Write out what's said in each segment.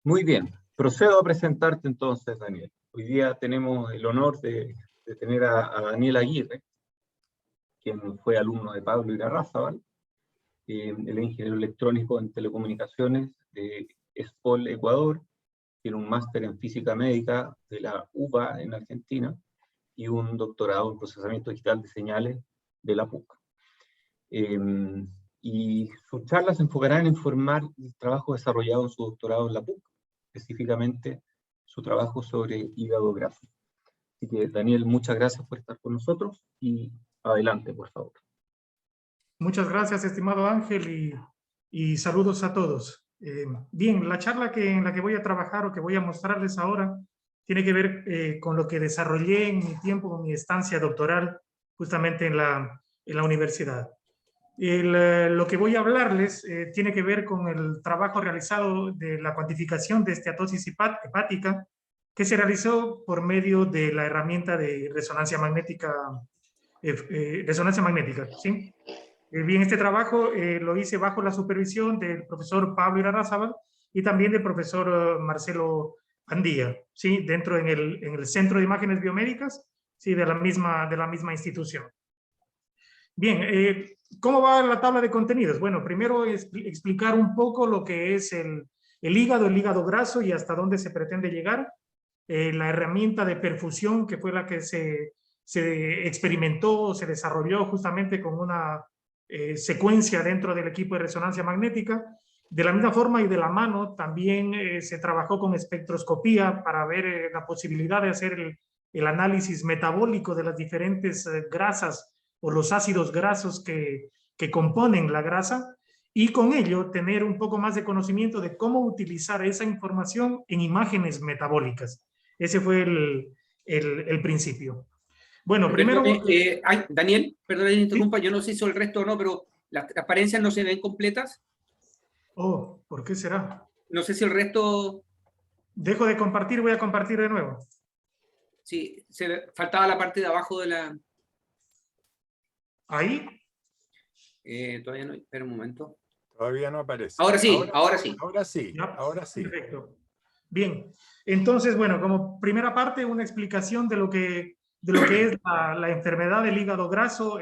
Muy bien, procedo a presentarte entonces, Daniel. Hoy día tenemos el honor de tener a Daniel Aguirre, quien fue alumno de Pablo Irarrázaval, él es ingeniero electrónico en telecomunicaciones de ESPOL Ecuador, tiene un máster en física médica de la UBA en Argentina y un doctorado en procesamiento digital de señales de la PUC. Y sus charlas se enfocarán en informar el trabajo desarrollado en su doctorado en la PUC, específicamente su trabajo sobre hígado graso. Así que, Daniel, muchas gracias por estar con nosotros y adelante, por favor. Muchas gracias, estimado Ángel, y saludos a todos. Bien, la charla en la que voy a trabajar o que voy a mostrarles ahora tiene que ver con lo que desarrollé en mi tiempo, con mi estancia doctoral, justamente en la universidad. Lo que voy a hablarles tiene que ver con el trabajo realizado de la cuantificación de esteatosis hepática que se realizó por medio de la herramienta de resonancia magnética, ¿sí? Bien, este trabajo lo hice bajo la supervisión del profesor Pablo Irarrázaval y también del profesor Marcelo Andía, ¿sí? Dentro en el Centro de Imágenes Biomédicas, ¿sí? de la misma institución. Bien, ¿cómo va la tabla de contenidos? Bueno, primero explicar un poco lo que es el hígado graso y hasta dónde se pretende llegar. La herramienta de perfusión, que fue la que se experimentó, se desarrolló justamente con una secuencia dentro del equipo de resonancia magnética. De la misma forma y de la mano, también se trabajó con espectroscopía para ver la posibilidad de hacer el análisis metabólico de las diferentes grasas o los ácidos grasos que componen la grasa, y con ello tener un poco más de conocimiento de cómo utilizar esa información en imágenes metabólicas. Ese fue el principio. Bueno, primero... Daniel, perdón que interrumpa, ¿sí? yo no sé si el resto o no, pero las transparencias no se ven completas. Oh, ¿por qué será? No sé si el resto... Dejo de compartir, voy a compartir de nuevo. Sí, faltaba la parte de abajo de la... ¿Ahí? Todavía no, espera un momento. Todavía no aparece. Ahora sí, ahora sí. Ahora sí, ¿Ya? ahora sí. Perfecto. Bien, entonces, bueno, como primera parte, una explicación de lo que es la enfermedad del hígado graso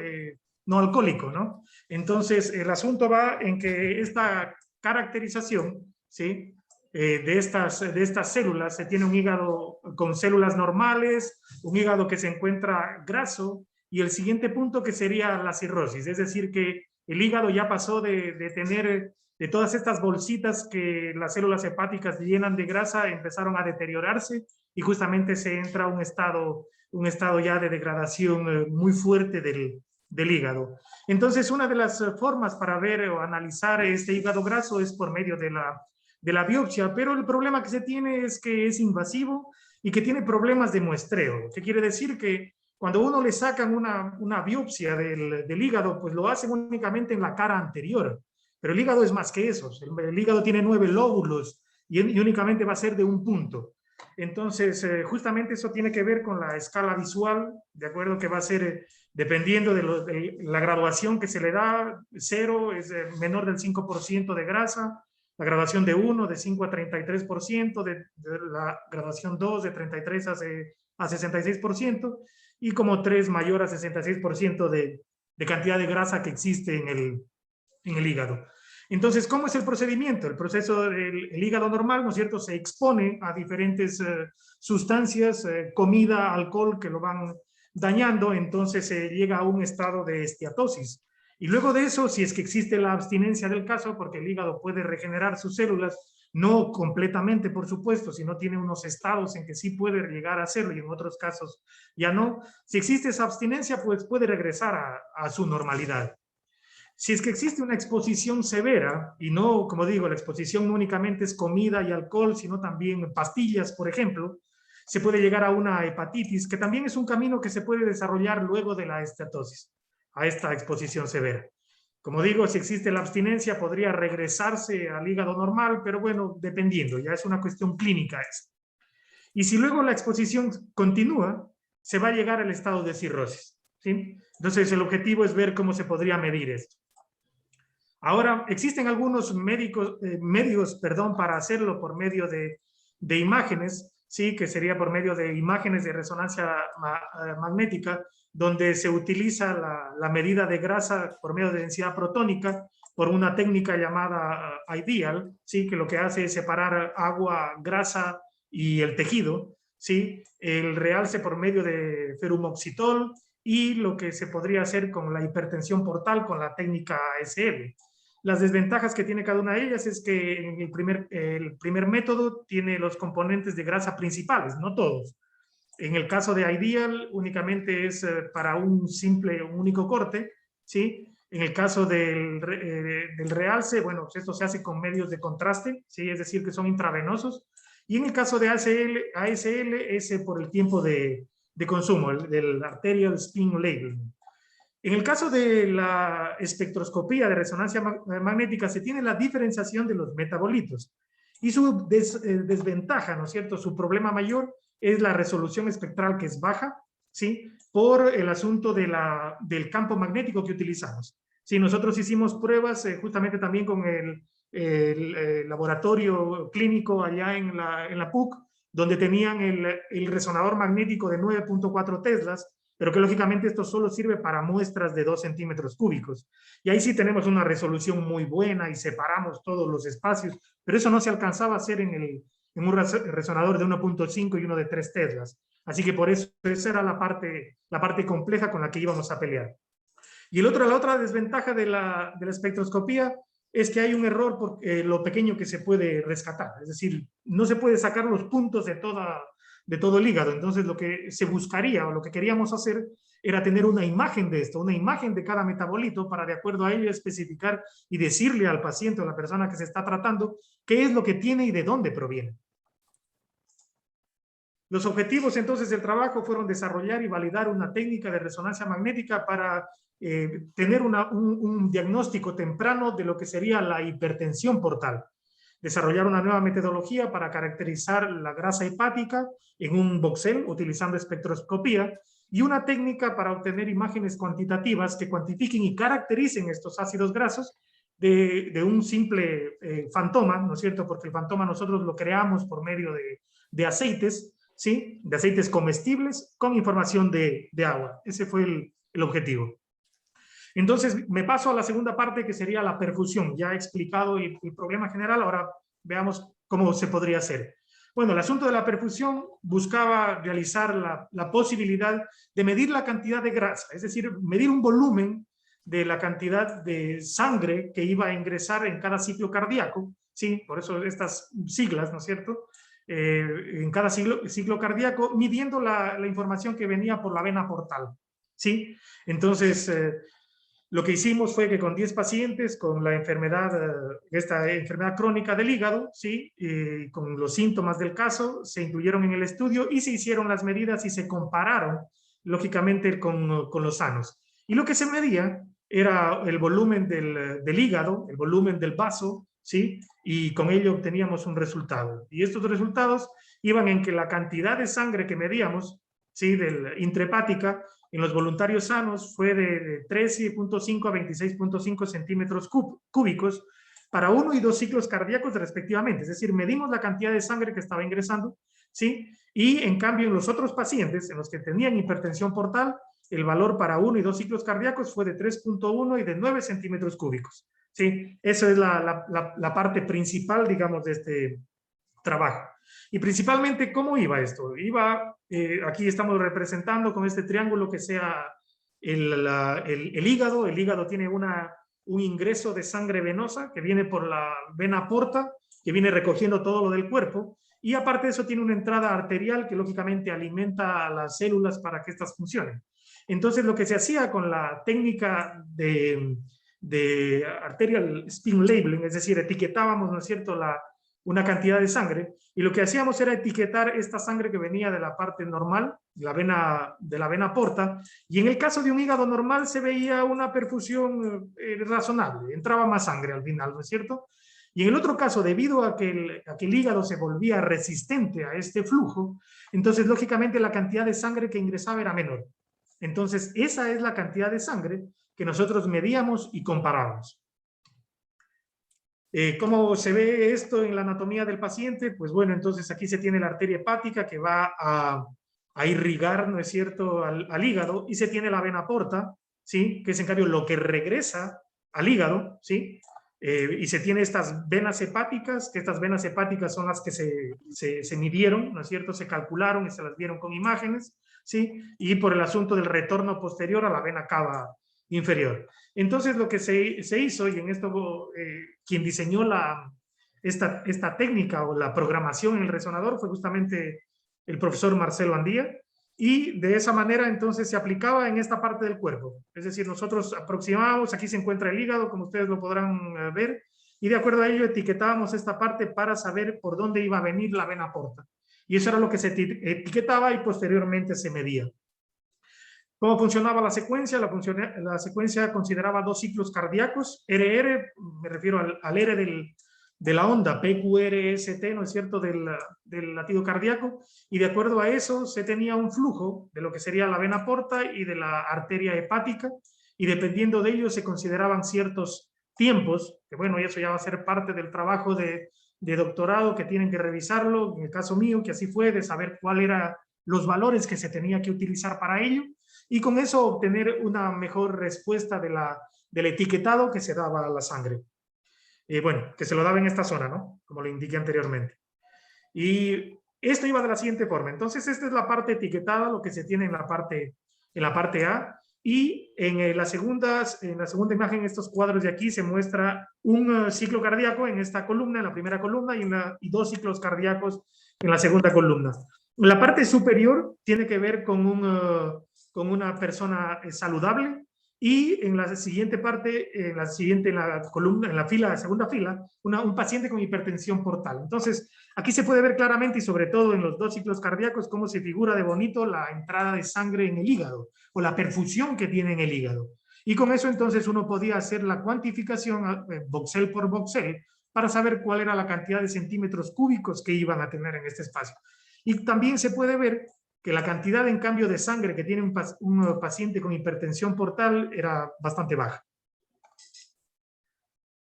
no alcohólico, ¿no? Entonces, el asunto va en que esta caracterización, ¿sí? De estas células, se tiene un hígado con células normales, un hígado que se encuentra graso, y el siguiente punto que sería la cirrosis, es decir, que el hígado ya pasó de tener de todas estas bolsitas que las células hepáticas llenan de grasa, empezaron a deteriorarse y justamente se entra a un estado ya de degradación muy fuerte del hígado. Entonces, una de las formas para ver o analizar este hígado graso es por medio de la biopsia, pero el problema que se tiene es que es invasivo y que tiene problemas de muestreo. ¿Qué quiere decir? Que cuando uno le sacan una biopsia del hígado, pues lo hacen únicamente en la cara anterior. Pero el hígado es más que eso. El hígado tiene 9 lóbulos y únicamente va a ser de un punto. Entonces, justamente eso tiene que ver con la escala visual, ¿de acuerdo? Que va a ser, dependiendo de la graduación que se le da, 0 es menor del 5% de grasa, la graduación de 1 de 5 a 33%, de la graduación 2 de 33 a 66%, y como 3 mayor a 66% de cantidad de grasa que existe en el hígado. Entonces, ¿cómo es el procedimiento? El proceso del hígado normal, ¿no es cierto?, se expone a diferentes sustancias, comida, alcohol, que lo van dañando, entonces se llega a un estado de esteatosis. Y luego de eso, si es que existe la abstinencia del caso, porque el hígado puede regenerar sus células, no completamente, por supuesto, sino tiene unos estados en que sí puede llegar a hacerlo y en otros casos ya no. Si existe esa abstinencia, pues puede regresar a su normalidad. Si es que existe una exposición severa, y no, como digo, la exposición no únicamente es comida y alcohol, sino también pastillas, por ejemplo, se puede llegar a una hepatitis, que también es un camino que se puede desarrollar luego de la esteatosis, a esta exposición severa. Como digo, si existe la abstinencia, podría regresarse al hígado normal, pero bueno, dependiendo, ya es una cuestión clínica esa. Y si luego la exposición continúa, se va a llegar al estado de cirrosis, ¿sí? Entonces, el objetivo es ver cómo se podría medir esto. Ahora, existen algunos medios para hacerlo por medio de imágenes, ¿sí? Que sería por medio de imágenes de resonancia magnética, donde se utiliza la medida de grasa por medio de densidad protónica por una técnica llamada IDEAL, ¿sí? Que lo que hace es separar agua, grasa y el tejido, ¿sí? El realce por medio de ferumoxitol y lo que se podría hacer con la hipertensión portal con la técnica ASL. Las desventajas que tiene cada una de ellas es que en el primer método tiene los componentes de grasa principales, no todos. En el caso de IDEAL únicamente es para un único corte, ¿sí? En el caso del realce, bueno, pues esto se hace con medios de contraste, ¿sí? Es decir, que son intravenosos. Y en el caso de ASL es por el tiempo de consumo, del arterial spin labeling. En el caso de la espectroscopía de resonancia magnética se tiene la diferenciación de los metabolitos y su desventaja, ¿no es cierto? Su problema mayor es la resolución espectral que es baja, ¿sí? Por el asunto del campo magnético que utilizamos. Sí, nosotros hicimos pruebas justamente también con el laboratorio clínico allá en la PUC, donde tenían el resonador magnético de 9.4 teslas, pero que lógicamente esto solo sirve para muestras de 2 centímetros cúbicos. Y ahí sí tenemos una resolución muy buena y separamos todos los espacios, pero eso no se alcanzaba a hacer en un resonador de 1.5 y uno de 3 teslas. Así que por eso esa era la parte compleja con la que íbamos a pelear. Y la otra desventaja de la espectroscopía es que hay un error por lo pequeño que se puede rescatar. Es decir, no se puede sacar los puntos de todo el hígado. Entonces lo que se buscaría o lo que queríamos hacer era tener una imagen de esto, una imagen de cada metabolito para de acuerdo a ello especificar y decirle al paciente o a la persona que se está tratando qué es lo que tiene y de dónde proviene. Los objetivos entonces del trabajo fueron desarrollar y validar una técnica de resonancia magnética para tener un diagnóstico temprano de lo que sería la hipertensión portal. Desarrollar una nueva metodología para caracterizar la grasa hepática en un voxel utilizando espectroscopía y una técnica para obtener imágenes cuantitativas que cuantifiquen y caractericen estos ácidos grasos de un simple fantoma, ¿no es cierto? Porque el fantoma nosotros lo creamos por medio de aceites, ¿sí? De aceites comestibles con información de agua. Ese fue el objetivo. Entonces, me paso a la segunda parte, que sería la perfusión. Ya he explicado el problema general, ahora veamos cómo se podría hacer. Bueno, el asunto de la perfusión buscaba realizar la posibilidad de medir la cantidad de grasa, es decir, medir un volumen de la cantidad de sangre que iba a ingresar en cada ciclo cardíaco, ¿sí? Por eso estas siglas, ¿no es cierto? En cada ciclo cardíaco, midiendo la información que venía por la vena portal, ¿sí? Entonces, lo que hicimos fue que con 10 pacientes con la esta enfermedad crónica del hígado, ¿sí? Con los síntomas del caso, se incluyeron en el estudio y se hicieron las medidas y se compararon, lógicamente, con los sanos. Y lo que se medía era el volumen del hígado, el volumen del vaso, ¿sí? Y con ello obteníamos un resultado. Y estos resultados iban en que la cantidad de sangre que medíamos, ¿sí? Intrahepática, en los voluntarios sanos fue de 13.5 a 26.5 centímetros cúbicos para 1 y 2 ciclos cardíacos respectivamente. Es decir, medimos la cantidad de sangre que estaba ingresando, ¿sí? Y en cambio en los otros pacientes, en los que tenían hipertensión portal, el valor para 1 y 2 ciclos cardíacos fue de 3.1 y de 9 centímetros cúbicos, ¿sí? Esa es la parte principal, digamos, de este trabajo. Y principalmente, ¿cómo iba esto? Aquí estamos representando con este triángulo que sea el hígado. El hígado tiene un ingreso de sangre venosa que viene por la vena porta, que viene recogiendo todo lo del cuerpo, y aparte de eso tiene una entrada arterial que lógicamente alimenta a las células para que éstas funcionen. Entonces, lo que se hacía con la técnica de arterial spin labeling, es decir, etiquetábamos, ¿no es cierto?, una cantidad de sangre, y lo que hacíamos era etiquetar esta sangre que venía de la parte normal, de la vena porta, y en el caso de un hígado normal se veía una perfusión razonable, entraba más sangre al final, ¿no es cierto? Y en el otro caso, debido a que el hígado se volvía resistente a este flujo, entonces lógicamente la cantidad de sangre que ingresaba era menor. Entonces esa es la cantidad de sangre que nosotros medíamos y comparábamos. ¿Cómo se ve esto en la anatomía del paciente? Pues bueno, entonces aquí se tiene la arteria hepática que va a irrigar, ¿no es cierto?, al hígado, y se tiene la vena porta, ¿sí?, que es en cambio lo que regresa al hígado, ¿sí? Y se tiene estas venas hepáticas, que estas venas hepáticas son las que se midieron, ¿no es cierto?, se calcularon y se las vieron con imágenes, ¿sí? Y por el asunto del retorno posterior a la vena cava inferior. Entonces lo que se hizo, y en esto quien diseñó esta técnica o la programación en el resonador fue justamente el profesor Marcelo Andía, y de esa manera entonces se aplicaba en esta parte del cuerpo. Es decir, nosotros aproximábamos, aquí se encuentra el hígado, como ustedes lo podrán ver, y de acuerdo a ello etiquetábamos esta parte para saber por dónde iba a venir la vena porta. Y eso era lo que se etiquetaba y posteriormente se medía. ¿Cómo funcionaba la secuencia? La secuencia consideraba 2 ciclos cardíacos, RR, me refiero al R de la onda, PQRST, ¿no es cierto?, del latido cardíaco, y de acuerdo a eso se tenía un flujo de lo que sería la vena porta y de la arteria hepática, y dependiendo de ello se consideraban ciertos tiempos, que bueno, y eso ya va a ser parte del trabajo de doctorado, que tienen que revisarlo, en el caso mío, que así fue, de saber cuáles eran los valores que se tenía que utilizar para ello, y con eso obtener una mejor respuesta del etiquetado que se daba a la sangre. Bueno, que se lo daba en esta zona, ¿no?, como lo indiqué anteriormente. Y esto iba de la siguiente forma. Entonces, esta es la parte etiquetada, lo que se tiene en la parte A, y en la segunda imagen, estos cuadros de aquí, se muestra un ciclo cardíaco en esta columna, en la primera columna, y 2 ciclos cardíacos en la segunda columna. La parte superior tiene que ver con una persona saludable, y en la siguiente parte, en la columna, en la segunda fila, un paciente con hipertensión portal. Entonces, aquí se puede ver claramente, y sobre todo en los 2 ciclos cardíacos, cómo se figura de bonito la entrada de sangre en el hígado, o la perfusión que tiene en el hígado. Y con eso entonces uno podía hacer la cuantificación voxel por voxel, para saber cuál era la cantidad de centímetros cúbicos que iban a tener en este espacio. Y también se puede ver que la cantidad en cambio de sangre que tiene un paciente con hipertensión portal era bastante baja.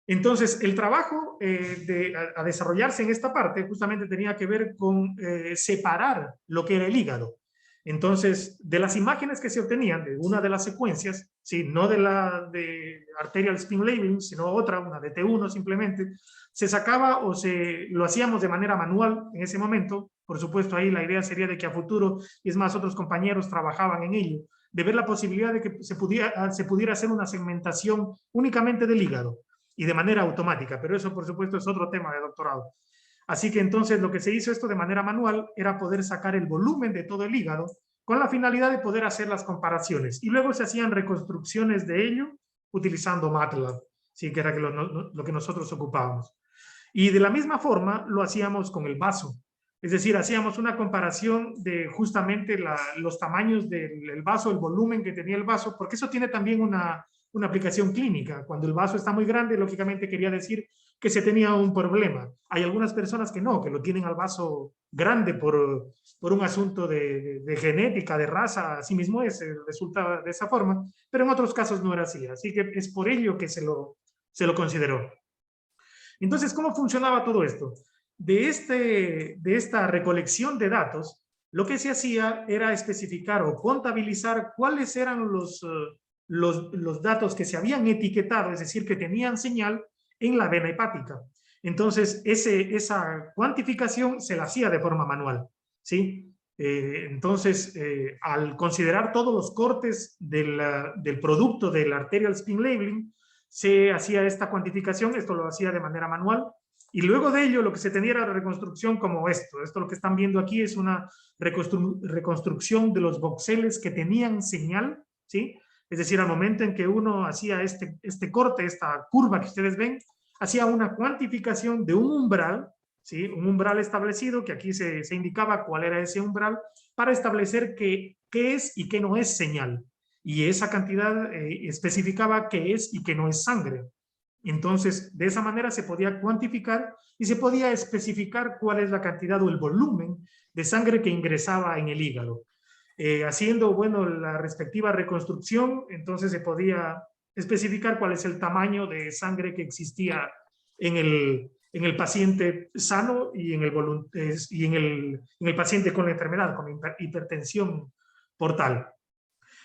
Entonces, el trabajo a desarrollarse en esta parte justamente tenía que ver con separar lo que era el hígado. Entonces, de las imágenes que se obtenían de una de las secuencias, ¿sí?, no de la de arterial spin labeling, sino otra, una de T1 simplemente, se sacaba o lo hacíamos de manera manual en ese momento. Por supuesto, ahí la idea sería de que a futuro, y es más, otros compañeros trabajaban en ello, de ver la posibilidad de que se pudiera hacer una segmentación únicamente del hígado y de manera automática, pero eso por supuesto es otro tema de doctorado. Así que entonces lo que se hizo esto de manera manual era poder sacar el volumen de todo el hígado con la finalidad de poder hacer las comparaciones, y luego se hacían reconstrucciones de ello utilizando MATLAB, ¿sí?, que era lo que nosotros ocupábamos. Y de la misma forma lo hacíamos con el vaso. Es decir, hacíamos una comparación de justamente los tamaños del vaso, el volumen que tenía el vaso, porque eso tiene también una aplicación clínica. Cuando el vaso está muy grande, lógicamente quería decir que se tenía un problema. Hay algunas personas que no, que lo tienen al vaso grande por un asunto de genética, de raza, así mismo resulta de esa forma, pero en otros casos no era así. Así que es por ello que se lo consideró. Entonces, ¿cómo funcionaba todo esto? De esta recolección de datos, lo que se hacía era especificar o contabilizar cuáles eran los datos que se habían etiquetado, es decir, que tenían señal en la vena hepática. Entonces, esa cuantificación se la hacía de forma manual, ¿sí? Entonces, al considerar todos los cortes del producto del arterial spin labeling, se hacía esta cuantificación, esto lo hacía de manera manual, y luego de ello lo que se tenía era la reconstrucción como esto lo que están viendo aquí es una reconstrucción de los voxeles que tenían señal, ¿sí? Es decir, al momento en que uno hacía este corte, esta curva que ustedes ven, hacía una cuantificación de un umbral, ¿sí?, un umbral establecido, que aquí se indicaba cuál era ese umbral, para establecer qué es y qué no es señal. Y esa cantidad especificaba qué es y qué no es sangre. Entonces, de esa manera se podía cuantificar y se podía especificar cuál es la cantidad o el volumen de sangre que ingresaba en el hígado. Haciendo, bueno, la respectiva reconstrucción, entonces se podía especificar cuál es el tamaño de sangre que existía en el paciente sano y en el paciente con la enfermedad, con hipertensión portal.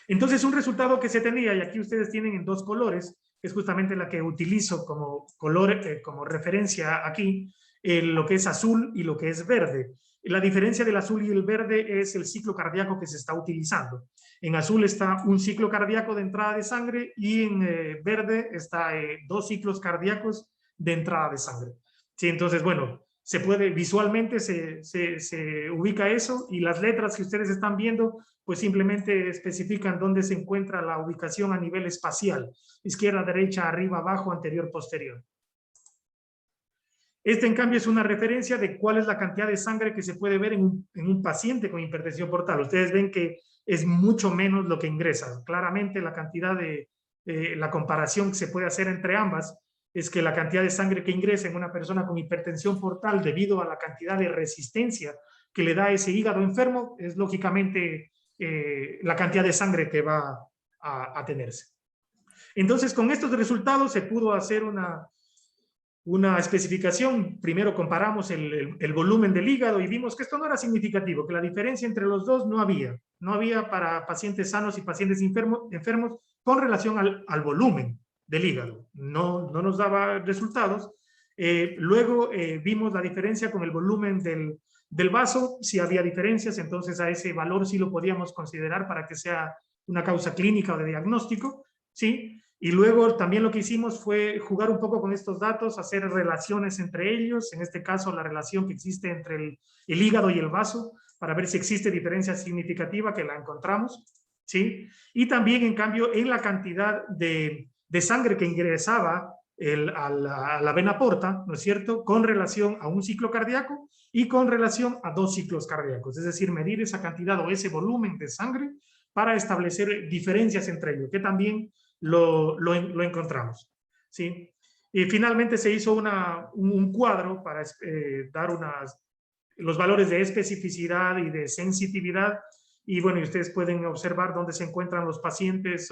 Entonces, un resultado que se tenía, y aquí ustedes tienen en 2 colores, que es justamente la que utilizo como color, como referencia aquí, lo que es azul y lo que es verde. La diferencia del azul y el verde es el ciclo cardíaco que se está utilizando. En azul está un ciclo cardíaco de entrada de sangre y en verde está 2 ciclos cardíacos de entrada de sangre. Sí, entonces, bueno, se puede, visualmente se ubica eso, y las letras que ustedes están viendo pues simplemente especifican dónde se encuentra la ubicación a nivel espacial: izquierda, derecha, arriba, abajo, anterior, posterior. Este, en cambio, es una referencia de cuál es la cantidad de sangre que se puede ver en un paciente con hipertensión portal. Ustedes ven que es mucho menos lo que ingresa. Claramente la cantidad la comparación que se puede hacer entre ambas es que la cantidad de sangre que ingresa en una persona con hipertensión portal, debido a la cantidad de resistencia que le da ese hígado enfermo, es lógicamente la cantidad de sangre que va a tenerse. Entonces, con estos resultados se pudo hacer una especificación. Primero comparamos el volumen del hígado y vimos que esto no era significativo, que la diferencia entre los dos no había para pacientes sanos y pacientes enfermos con relación al volumen del hígado. No nos daba resultados. Luego vimos la diferencia con el volumen del vaso. Si había diferencias, entonces a ese valor sí lo podíamos considerar para que sea una causa clínica o de diagnóstico, ¿sí? Y luego también lo que hicimos fue jugar un poco con estos datos, hacer relaciones entre ellos, en este caso la relación que existe entre el hígado y el vaso, para ver si existe diferencia significativa, que la encontramos, ¿sí? Y también, en cambio, en la cantidad de sangre que ingresaba a la vena porta, ¿no es cierto?, con relación a un ciclo cardíaco y con relación a 2 ciclos cardíacos, es decir, medir esa cantidad o ese volumen de sangre para establecer diferencias entre ellos, que también lo encontramos, ¿sí? Y finalmente se hizo un cuadro para dar los valores de especificidad y de sensitividad, y bueno, y ustedes pueden observar dónde se encuentran los pacientes,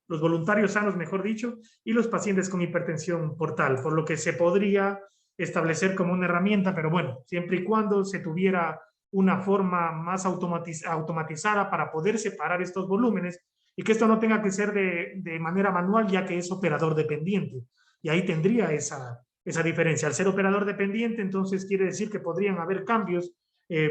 los voluntarios sanos, mejor dicho, y los pacientes con hipertensión portal, por lo que se podría establecer como una herramienta, pero bueno, siempre y cuando se tuviera una forma más automatizada para poder separar estos volúmenes, y que esto no tenga que ser de manera manual, ya que es operador dependiente. Y ahí tendría esa diferencia. Al ser operador dependiente, entonces quiere decir que podrían haber cambios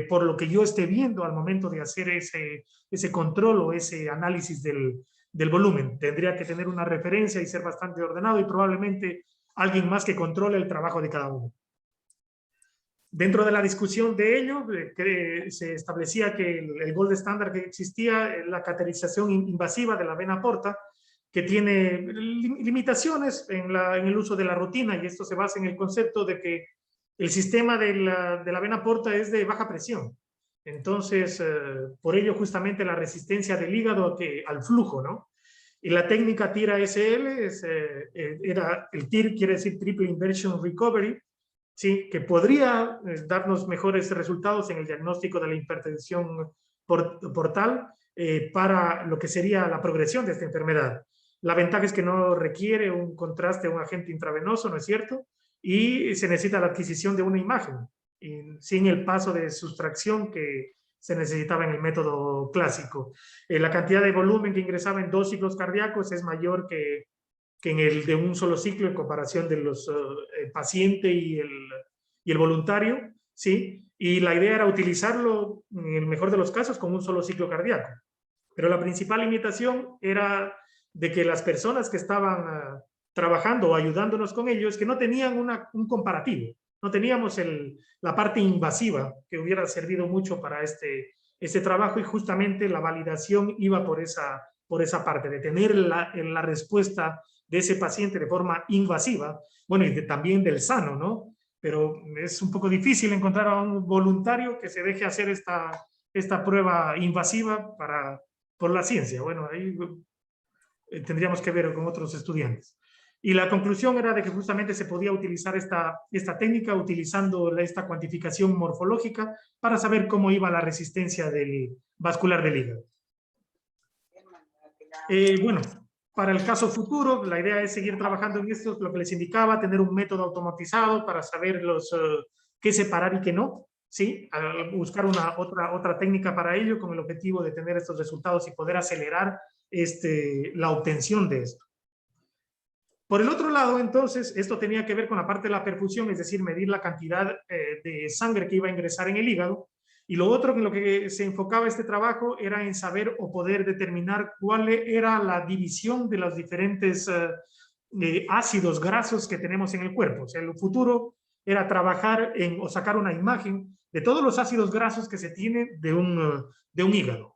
por lo que yo esté viendo al momento de hacer ese control o ese análisis del volumen. Tendría que tener una referencia y ser bastante ordenado, y probablemente alguien más que controle el trabajo de cada uno. Dentro de la discusión de ello, se establecía que el gold estándar que existía, la cateterización invasiva de la vena porta, que tiene limitaciones en el uso de la rutina, y esto se basa en el concepto de que el sistema de la vena porta es de baja presión. Entonces, por ello justamente la resistencia del hígado al flujo, ¿no? Y la técnica TIR-ASL era el TIR, quiere decir Triple Inversion Recovery, ¿sí?, que podría darnos mejores resultados en el diagnóstico de la hipertensión portal para lo que sería la progresión de esta enfermedad. La ventaja es que no requiere un contraste, un agente intravenoso, ¿no es cierto? Y se necesita la adquisición de una imagen, sin el paso de sustracción que se necesitaba en el método clásico. La cantidad de volumen que ingresaba en 2 ciclos cardíacos es mayor que en el de un solo ciclo en comparación de los paciente y el voluntario, ¿sí? Y la idea era utilizarlo, en el mejor de los casos, con un solo ciclo cardíaco. Pero la principal limitación era de que las personas que estaban trabajando o ayudándonos con ellos, que no tenían un comparativo, no teníamos la parte invasiva que hubiera servido mucho para este trabajo, y justamente la validación iba por esa parte, de tener la respuesta de ese paciente de forma invasiva, bueno, y también del sano, ¿no? Pero es un poco difícil encontrar a un voluntario que se deje hacer esta prueba invasiva por la ciencia. Bueno, ahí tendríamos que ver con otros estudiantes. Y la conclusión era de que justamente se podía utilizar esta técnica utilizando esta cuantificación morfológica para saber cómo iba la resistencia vascular del hígado. Bueno, Para el caso futuro, la idea es seguir trabajando en esto, lo que les indicaba, tener un método automatizado para saber qué separar y qué no, ¿sí? Buscar otra técnica para ello con el objetivo de tener estos resultados y poder acelerar la obtención de esto. Por el otro lado, entonces, esto tenía que ver con la parte de la perfusión, es decir, medir la cantidad de sangre que iba a ingresar en el hígado. Y lo otro en lo que se enfocaba este trabajo era en saber o poder determinar cuál era la división de los diferentes ácidos grasos que tenemos en el cuerpo. O sea, el futuro era trabajar o sacar una imagen de todos los ácidos grasos que se tiene de un hígado.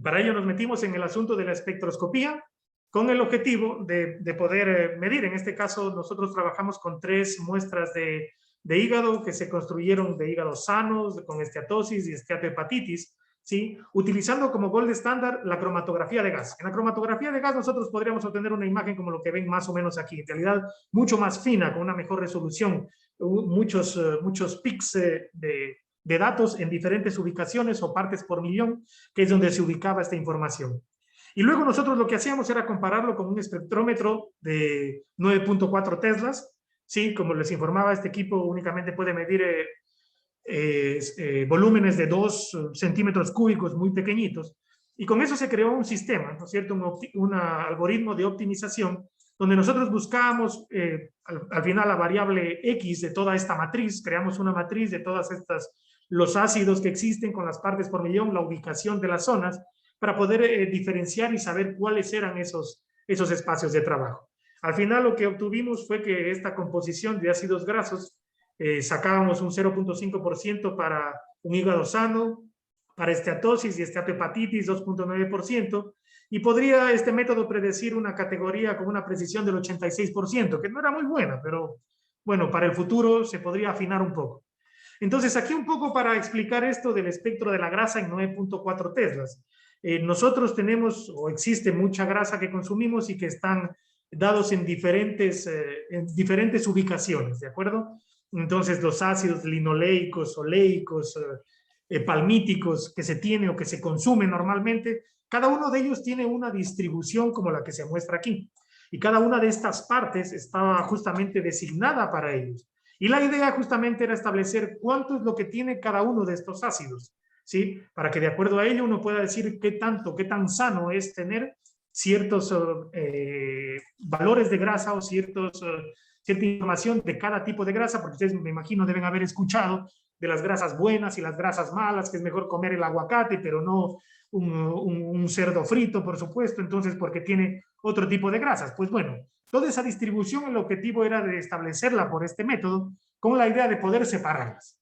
Para ello nos metimos en el asunto de la espectroscopía con el objetivo de poder medir. En este caso, nosotros trabajamos con 3 muestras de hígado que se construyeron de hígados sanos, con esteatosis y esteatohepatitis, ¿sí? Utilizando como gold estándar la cromatografía de gas. En la cromatografía de gas nosotros podríamos obtener una imagen como lo que ven más o menos aquí, en realidad mucho más fina, con una mejor resolución, muchos pics de datos en diferentes ubicaciones o partes por millón, que es donde se ubicaba esta información. Y luego nosotros lo que hacíamos era compararlo con un espectrómetro de 9.4 teslas, ¿sí? Como les informaba, este equipo únicamente puede medir volúmenes de 2 centímetros cúbicos muy pequeñitos, y con eso se creó un sistema, ¿no es cierto? Un algoritmo de optimización, donde nosotros buscábamos al final la variable X de toda esta matriz, creamos una matriz de todas los ácidos que existen con las partes por millón, la ubicación de las zonas, para poder diferenciar y saber cuáles eran esos espacios de trabajo. Al final lo que obtuvimos fue que esta composición de ácidos grasos sacábamos un 0.5% para un hígado sano, para esteatosis y esteatohepatitis 2.9%, y podría este método predecir una categoría con una precisión del 86%, que no era muy buena, pero bueno, para el futuro se podría afinar un poco. Entonces, aquí un poco para explicar esto del espectro de la grasa en 9.4 teslas. Nosotros tenemos, o existe mucha grasa que consumimos y que están dados en diferentes ubicaciones, ¿de acuerdo? Entonces, los ácidos linoleicos, oleicos, palmíticos que se tiene o que se consumen normalmente, cada uno de ellos tiene una distribución como la que se muestra aquí. Y cada una de estas partes estaba justamente designada para ellos. Y la idea justamente era establecer cuánto es lo que tiene cada uno de estos ácidos, ¿sí? Para que de acuerdo a ello uno pueda decir qué tan sano es tener ciertos valores de grasa o cierta información de cada tipo de grasa, porque ustedes me imagino deben haber escuchado de las grasas buenas y las grasas malas, que es mejor comer el aguacate, pero no un cerdo frito, por supuesto, entonces porque tiene otro tipo de grasas. Pues bueno, toda esa distribución, el objetivo era de establecerla por este método, con la idea de poder separarlas.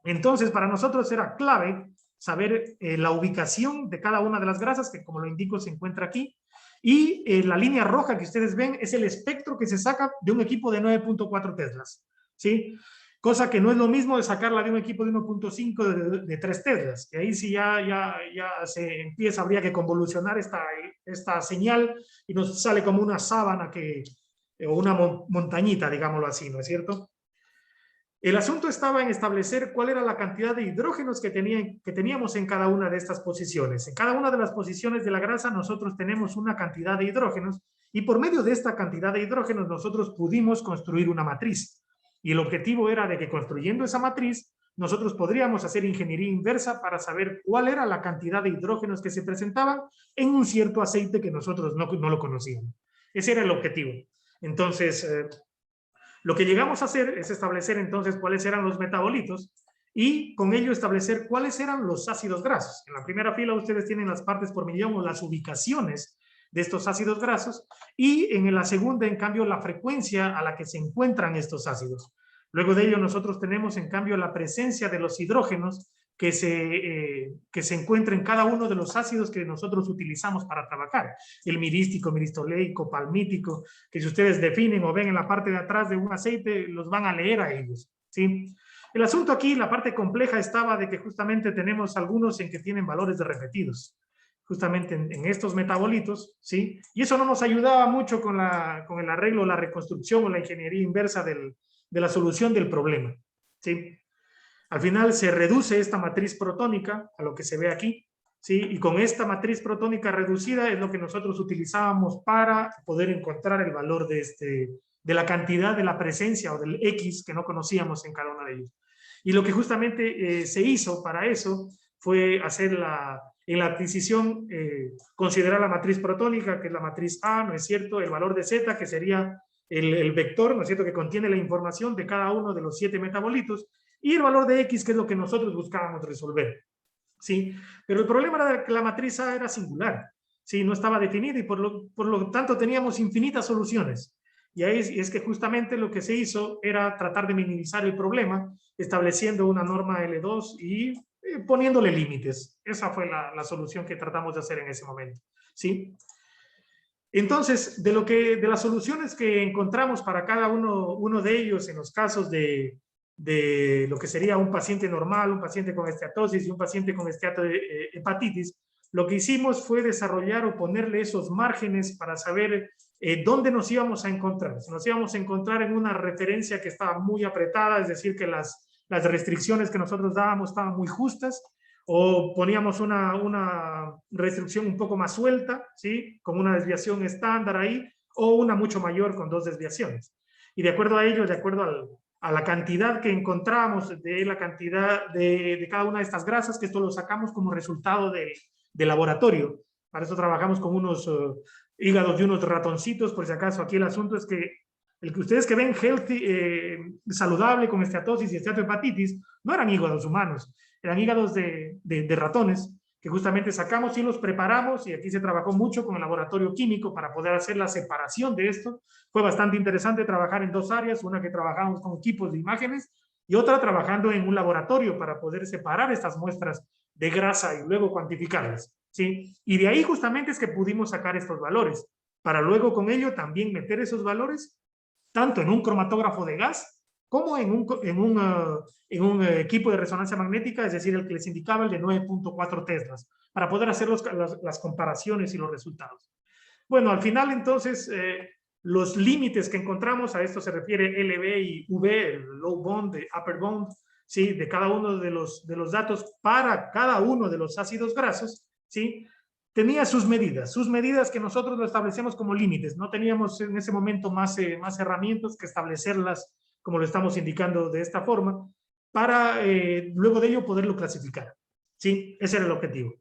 Entonces, para nosotros era clave saber la ubicación de cada una de las grasas, que como lo indico se encuentra aquí, y la línea roja que ustedes ven es el espectro que se saca de un equipo de 9.4 teslas, ¿sí? Cosa que no es lo mismo de sacarla de un equipo de 1.5 de 3 teslas, que ahí sí ya se empieza, habría que convolucionar esta señal y nos sale como una sábana o una montañita, digámoslo así, ¿no es cierto? El asunto estaba en establecer cuál era la cantidad de hidrógenos que teníamos en cada una de estas posiciones. En cada una de las posiciones de la grasa nosotros tenemos una cantidad de hidrógenos, y por medio de esta cantidad de hidrógenos nosotros pudimos construir una matriz. Y el objetivo era de que construyendo esa matriz nosotros podríamos hacer ingeniería inversa para saber cuál era la cantidad de hidrógenos que se presentaban en un cierto aceite que nosotros no lo conocíamos. Ese era el objetivo. Entonces, lo que llegamos a hacer es establecer entonces cuáles eran los metabolitos y con ello establecer cuáles eran los ácidos grasos. En la primera fila ustedes tienen las partes por millón o las ubicaciones de estos ácidos grasos, y en la segunda, en cambio, la frecuencia a la que se encuentran estos ácidos. Luego de ello nosotros tenemos, en cambio, la presencia de los hidrógenos que se encuentra en cada uno de los ácidos que nosotros utilizamos para trabajar. El mirístico, miristoleico, palmítico, que si ustedes definen o ven en la parte de atrás de un aceite, los van a leer a ellos, ¿sí? El asunto aquí, la parte compleja estaba de que justamente tenemos algunos en que tienen valores de repetidos, justamente en estos metabolitos, ¿sí? Y eso no nos ayudaba mucho con el arreglo, la reconstrucción o la ingeniería inversa de la solución del problema, ¿sí? Al final se reduce esta matriz protónica a lo que se ve aquí, ¿sí? Y con esta matriz protónica reducida es lo que nosotros utilizábamos para poder encontrar el valor de la cantidad de la presencia o del X que no conocíamos en cada uno de ellos. Y lo que justamente se hizo para eso fue hacer en la adquisición, considerar la matriz protónica, que es la matriz A, ¿no es cierto? El valor de Z, que sería el vector, ¿no es cierto?, que contiene la información de cada uno de los 7 metabolitos, y el valor de X, que es lo que nosotros buscábamos resolver, ¿sí? Pero el problema era que la matriz A era singular, ¿sí? No estaba definida y por lo tanto teníamos infinitas soluciones. Y ahí es que justamente lo que se hizo era tratar de minimizar el problema, estableciendo una norma L2 y poniéndole límites. Esa fue la solución que tratamos de hacer en ese momento, ¿sí? Entonces, de las soluciones que encontramos para cada uno de ellos en los casos de lo que sería un paciente normal, un paciente con esteatosis y un paciente con esteatohepatitis, lo que hicimos fue desarrollar o ponerle esos márgenes para saber dónde nos íbamos a encontrar. Nos íbamos a encontrar en una referencia que estaba muy apretada, es decir, que las restricciones que nosotros dábamos estaban muy justas, o poníamos una restricción un poco más suelta, ¿sí?, con una desviación estándar ahí, o una mucho mayor con 2 desviaciones. Y de acuerdo a ello, de acuerdo a la cantidad que encontramos de la cantidad de cada una de estas grasas, que esto lo sacamos como resultado de laboratorio. Para eso trabajamos con unos hígados de unos ratoncitos, por si acaso. Aquí el asunto es que el que ustedes que ven healthy, saludable, con esteatosis y esteatohepatitis, no eran hígados humanos, eran hígados de ratones, que justamente sacamos y los preparamos, y aquí se trabajó mucho con el laboratorio químico para poder hacer la separación de esto. Fue bastante interesante trabajar en 2 áreas, una que trabajamos con equipos de imágenes y otra trabajando en un laboratorio para poder separar estas muestras de grasa y luego cuantificarlas, ¿sí? Y de ahí justamente es que pudimos sacar estos valores, para luego con ello también meter esos valores tanto en un cromatógrafo de gas como en un equipo de resonancia magnética, es decir, el que les indicaba, el de 9.4 teslas, para poder hacer las comparaciones y los resultados. Bueno, al final entonces, los límites que encontramos, a esto se refiere LB y V, el low bound, de upper bound, ¿sí?, de cada uno de los datos para cada uno de los ácidos grasos, ¿sí?, tenía sus medidas que nosotros lo establecemos como límites. No teníamos en ese momento más herramientas que establecerlas como lo estamos indicando de esta forma, para luego de ello poderlo clasificar, ¿sí? Ese era el objetivo.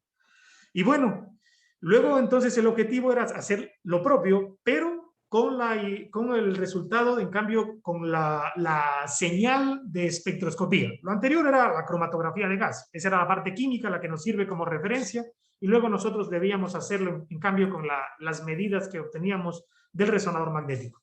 Y bueno, luego entonces el objetivo era hacer lo propio, pero con el resultado, en cambio, con la señal de espectroscopía. Lo anterior era la cromatografía de gas. Esa era la parte química, la que nos sirve como referencia, y luego nosotros debíamos hacerlo, en cambio, con las medidas que obteníamos del resonador magnético.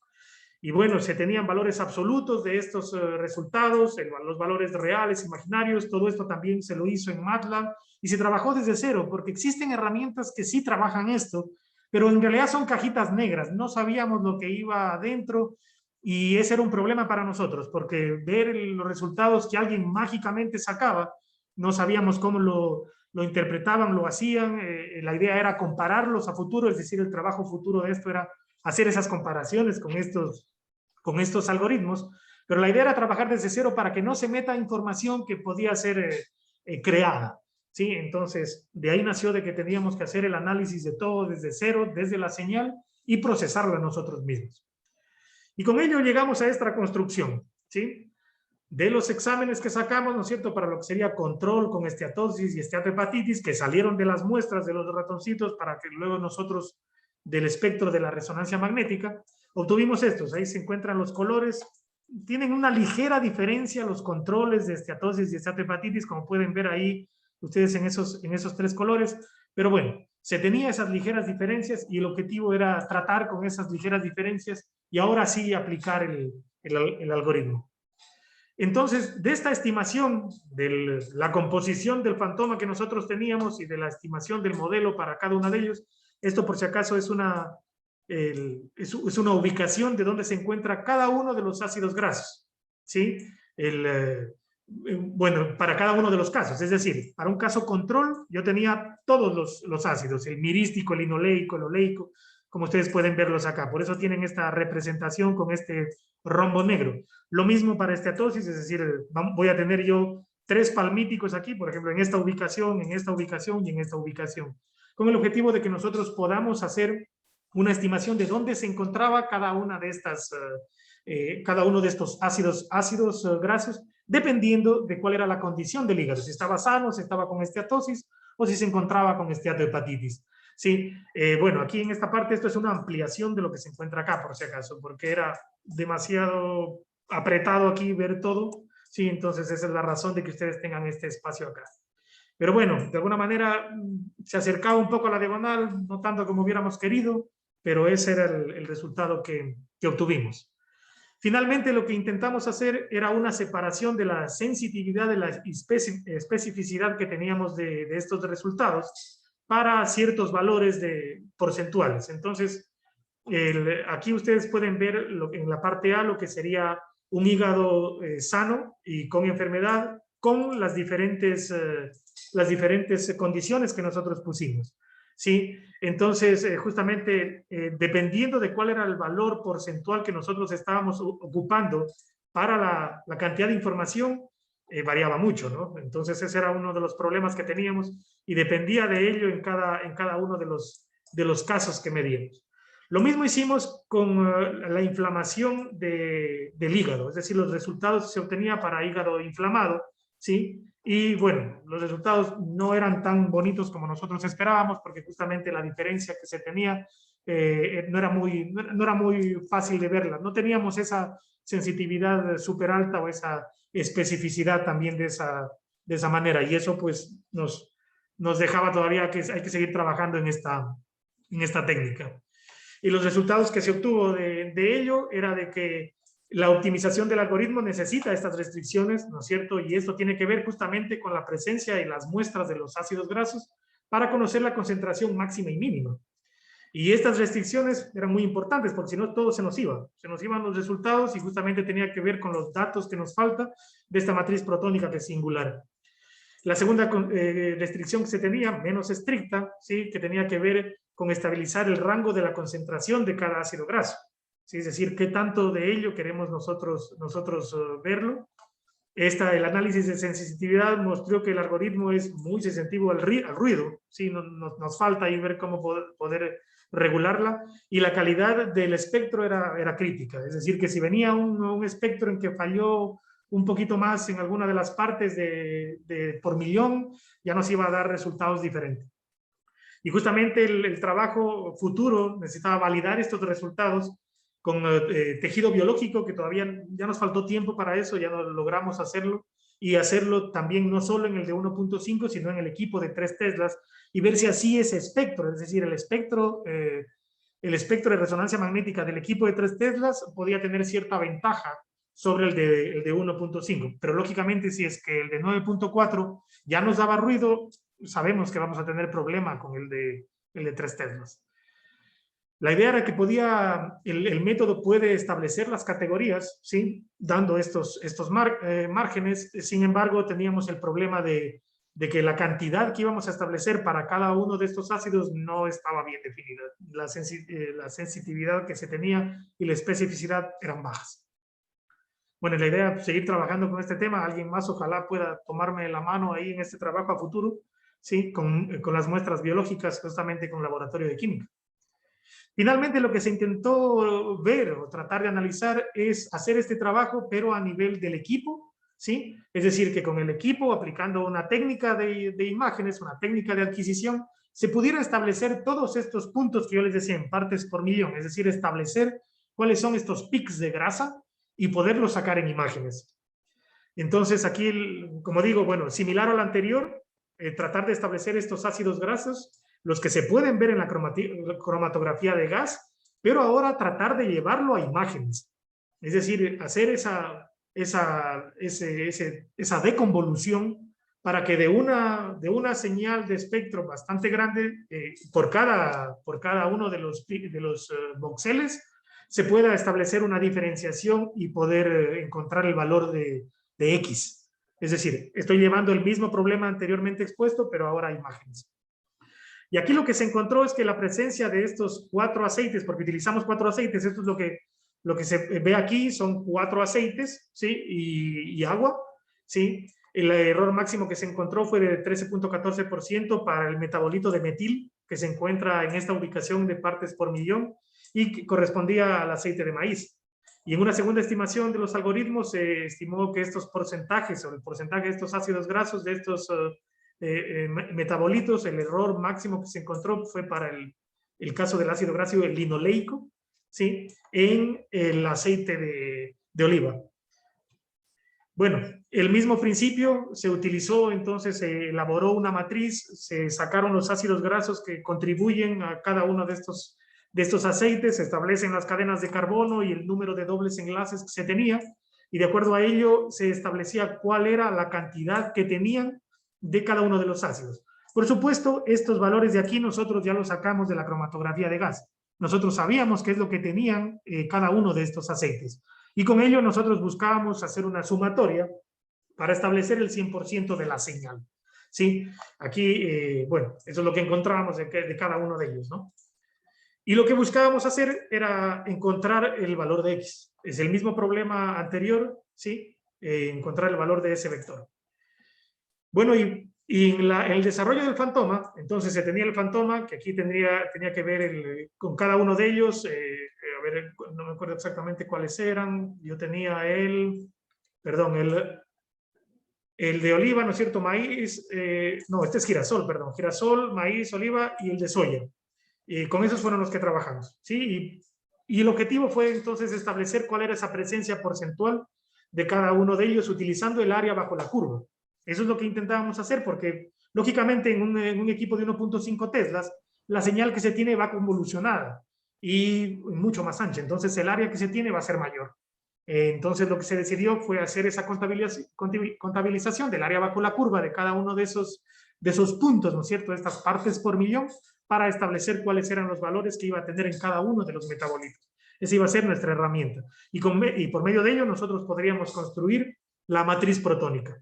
Y bueno, se tenían valores absolutos de estos resultados, los valores reales, imaginarios, todo esto también se lo hizo en MATLAB, y se trabajó desde cero, porque existen herramientas que sí trabajan esto, pero en realidad son cajitas negras, no sabíamos lo que iba adentro, y ese era un problema para nosotros, porque ver los resultados que alguien mágicamente sacaba, no sabíamos cómo lo interpretaban, lo hacían. La idea era compararlos a futuro, es decir, el trabajo futuro de esto era hacer esas comparaciones con estos algoritmos, pero la idea era trabajar desde cero para que no se meta información que podía ser creada, ¿sí? Entonces, de ahí nació de que teníamos que hacer el análisis de todo desde cero, desde la señal, y procesarlo nosotros mismos. Y con ello llegamos a esta construcción, ¿sí?, de los exámenes que sacamos, ¿no es cierto?, para lo que sería control con esteatosis y esteatohepatitis, que salieron de las muestras de los ratoncitos para que luego nosotros, del espectro de la resonancia magnética, obtuvimos estos. Ahí se encuentran los colores. Tienen una ligera diferencia los controles de esteatosis y esteatohepatitis, como pueden ver ahí ustedes en esos 3 colores. Pero bueno, se tenía esas ligeras diferencias y el objetivo era tratar con esas ligeras diferencias y ahora sí aplicar el algoritmo. Entonces, de esta estimación de la composición del fantoma que nosotros teníamos y de la estimación del modelo para cada uno de ellos, esto por si acaso es una ubicación de donde se encuentra cada uno de los ácidos grasos, ¿sí? Bueno, para cada uno de los casos, es decir, para un caso control yo tenía todos los ácidos, el mirístico, el linoleico, el oleico, como ustedes pueden verlos acá. Por eso tienen esta representación con este rombo negro. Lo mismo para esteatosis, es decir, voy a tener yo 3 palmíticos aquí, por ejemplo, en esta ubicación, en esta ubicación y en esta ubicación, con el objetivo de que nosotros podamos hacer una estimación de dónde se encontraba cada una de estas, cada uno de estos ácidos grasos, dependiendo de cuál era la condición del hígado, si estaba sano, si estaba con esteatosis o si se encontraba con esteatohepatitis. Sí, bueno, aquí en esta parte esto es una ampliación de lo que se encuentra acá, por si acaso, porque era demasiado apretado aquí ver todo. Sí, entonces esa es la razón de que ustedes tengan este espacio acá. Pero bueno, de alguna manera se acercaba un poco a la diagonal, no tanto como hubiéramos querido, pero ese era el resultado que obtuvimos. Finalmente, lo que intentamos hacer era una separación de la sensitividad, de la especificidad que teníamos de estos resultados para ciertos valores porcentuales. Entonces, aquí ustedes pueden ver en la parte A lo que sería un hígado sano y con enfermedad, con las diferentes condiciones que nosotros pusimos. ¿Sí? Entonces, justamente, dependiendo de cuál era el valor porcentual que nosotros estábamos ocupando para la cantidad de información, variaba mucho, ¿no? Entonces, ese era uno de los problemas que teníamos y dependía de ello en cada uno de los casos que medíamos. Lo mismo hicimos con la inflamación del hígado, es decir, los resultados se obtenía para hígado inflamado, ¿sí? Y bueno, los resultados no eran tan bonitos como nosotros esperábamos, porque justamente la diferencia que se tenía no era muy fácil de verla. No teníamos esa sensitividad súper alta o esa especificidad también de esa manera. Y eso pues nos dejaba todavía que hay que seguir trabajando en esta técnica. Y los resultados que se obtuvo de ello era de que la optimización del algoritmo necesita estas restricciones, ¿no es cierto? Y esto tiene que ver justamente con la presencia y las muestras de los ácidos grasos para conocer la concentración máxima y mínima. Y estas restricciones eran muy importantes porque si no todo se nos iban los resultados y justamente tenía que ver con los datos que nos falta de esta matriz protónica que es singular. La segunda restricción que se tenía, menos estricta, ¿sí? Que tenía que ver con estabilizar el rango de la concentración de cada ácido graso. ¿Sí? Es decir, qué tanto de ello queremos nosotros verlo. El análisis de sensitividad mostró que el algoritmo es muy sensitivo al ruido. ¿Sí? Nos falta ahí ver cómo poder regularla. Y la calidad del espectro era crítica. Es decir, que si venía un espectro en que falló un poquito más en alguna de las partes por millón, ya nos iba a dar resultados diferentes. Y justamente el trabajo futuro necesitaba validar estos resultados con tejido biológico, que todavía ya nos faltó tiempo para eso, ya no logramos hacerlo, y hacerlo también no solo en el de 1.5, sino en el equipo de 3 Teslas, y ver si así ese espectro, es decir, el espectro de resonancia magnética del equipo de 3 Teslas podía tener cierta ventaja sobre el de 1.5. Pero lógicamente, si es que el de 9.4 ya nos daba ruido, sabemos que vamos a tener problema con el de 3 Teslas. La idea era que el método puede establecer las categorías, ¿sí? Dando estos márgenes. Sin embargo, teníamos el problema de que la cantidad que íbamos a establecer para cada uno de estos ácidos no estaba bien definida. La sensitividad que se tenía y la especificidad eran bajas. Bueno, la idea es seguir trabajando con este tema. Alguien más ojalá pueda tomarme la mano ahí en este trabajo a futuro, ¿sí? Con las muestras biológicas, justamente con el laboratorio de química. Finalmente, lo que se intentó ver o tratar de analizar es hacer este trabajo, pero a nivel del equipo, ¿sí? Es decir, que con el equipo, aplicando una técnica de imágenes, una técnica de adquisición, se pudiera establecer todos estos puntos que yo les decía en partes por millón, es decir, establecer cuáles son estos pics de grasa y poderlos sacar en imágenes. Entonces, aquí, como digo, bueno, similar al anterior, tratar de establecer estos ácidos grasos, los que se pueden ver en la cromatografía de gas, pero ahora tratar de llevarlo a imágenes. Es decir, hacer esa deconvolución para que de una señal de espectro bastante grande, por cada uno de los voxeles, se pueda establecer una diferenciación y poder encontrar el valor de X. Es decir, estoy llevando el mismo problema anteriormente expuesto, pero ahora a imágenes. Y aquí lo que se encontró es que la presencia de estos 4 aceites, porque utilizamos 4 aceites, esto es lo que se ve aquí, son 4 aceites, ¿sí? Y agua, ¿sí? El error máximo que se encontró fue de 13.14% para el metabolito de metil, que se encuentra en esta ubicación de partes por millón y que correspondía al aceite de maíz. Y en una segunda estimación de los algoritmos se estimó que estos porcentajes, o el porcentaje de estos ácidos grasos, de estos metabolitos, el error máximo que se encontró fue para el caso del ácido graso linoleico, ¿sí?, en el aceite de oliva. Bueno, el mismo principio se utilizó, entonces se elaboró una matriz, se sacaron los ácidos grasos que contribuyen a cada uno de estos aceites, se establecen las cadenas de carbono y el número de dobles enlaces que se tenía, y de acuerdo a ello se establecía cuál era la cantidad que tenían de cada uno de los ácidos. Por supuesto, estos valores de aquí nosotros ya los sacamos de la cromatografía de gas. Nosotros sabíamos qué es lo que tenían cada uno de estos aceites. Y con ello nosotros buscábamos hacer una sumatoria para establecer el 100% de la señal. ¿Sí? Aquí, bueno, eso es lo que encontrábamos de cada uno de ellos, ¿no? Y lo que buscábamos hacer era encontrar el valor de X. Es el mismo problema anterior, ¿sí? Encontrar el valor de ese vector. Bueno, y en el desarrollo del fantoma, entonces se tenía el fantoma, que aquí tenía que ver con cada uno de ellos, a ver, no me acuerdo exactamente cuáles eran, yo tenía el de oliva, ¿no es cierto?, maíz, no, este es girasol, perdón, girasol, maíz, oliva y el de soya. Con esos fueron los que trabajamos, ¿sí? Y el objetivo fue entonces establecer cuál era esa presencia porcentual de cada uno de ellos utilizando el área bajo la curva. Eso es lo que intentábamos hacer porque, lógicamente, en un equipo de 1.5 teslas, la señal que se tiene va convolucionada y mucho más ancha. Entonces, el área que se tiene va a ser mayor. Entonces, lo que se decidió fue hacer esa contabilización del área bajo la curva de cada uno de esos puntos, ¿no es cierto?, de estas partes por millón, para establecer cuáles eran los valores que iba a tener en cada uno de los metabolitos. Esa iba a ser nuestra herramienta. Y por medio de ello, nosotros podríamos construir la matriz protónica.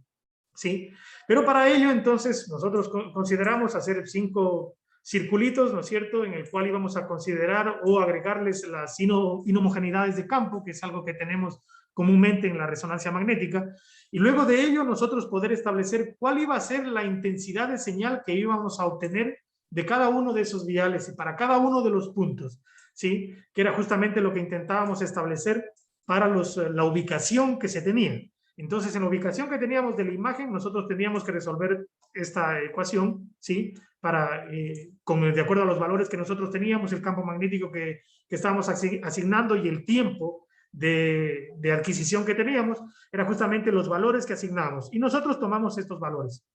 ¿Sí? Pero para ello, entonces, nosotros consideramos hacer 5 circulitos, ¿no es cierto?, en el cual íbamos a considerar o agregarles las inhomogeneidades de campo, que es algo que tenemos comúnmente en la resonancia magnética, y luego de ello nosotros poder establecer cuál iba a ser la intensidad de señal que íbamos a obtener de cada uno de esos viales y para cada uno de los puntos, ¿sí?, que era justamente lo que intentábamos establecer para la ubicación que se tenía. Entonces, en la ubicación que teníamos de la imagen, nosotros teníamos que resolver esta ecuación, ¿sí?, de acuerdo a los valores que nosotros teníamos, el campo magnético que estábamos asignando y el tiempo de adquisición que teníamos, era justamente los valores que asignamos. Y nosotros tomamos estos valores,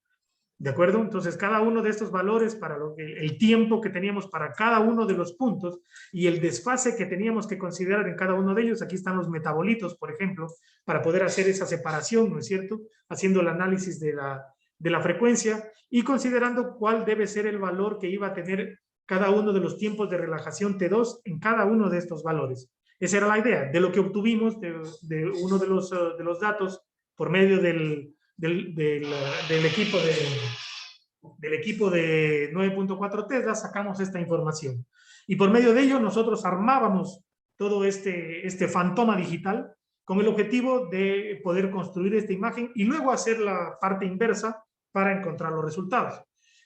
¿de acuerdo? Entonces, cada uno de estos valores, para el tiempo que teníamos para cada uno de los puntos y el desfase que teníamos que considerar en cada uno de ellos, aquí están los metabolitos, por ejemplo, para poder hacer esa separación, ¿no es cierto?, haciendo el análisis de la frecuencia y considerando cuál debe ser el valor que iba a tener cada uno de los tiempos de relajación T2 en cada uno de estos valores. Esa era la idea de lo que obtuvimos de uno de los datos por medio del equipo de 9.4 Tesla. Sacamos esta información y por medio de ello nosotros armábamos todo este fantoma digital con el objetivo de poder construir esta imagen y luego hacer la parte inversa para encontrar los resultados.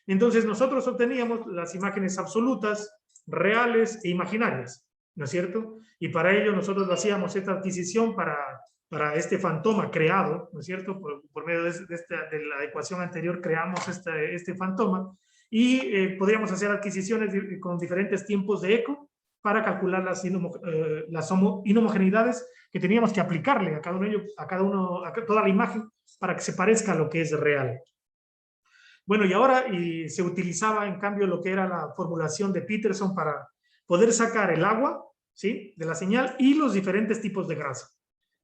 Entonces nosotros obteníamos las imágenes absolutas, reales e imaginarias, ¿no es cierto? Y para ello nosotros hacíamos esta adquisición para este fantoma creado, ¿no es cierto? Por medio de la ecuación anterior creamos este fantoma y podríamos hacer adquisiciones con diferentes tiempos de eco para calcular las inhomogeneidades que teníamos que aplicarle a cada uno de ellos, a toda la imagen para que se parezca a lo que es real. Bueno, y ahora se utilizaba en cambio lo que era la formulación de Peterson para poder sacar el agua, ¿sí?, de la señal y los diferentes tipos de grasa,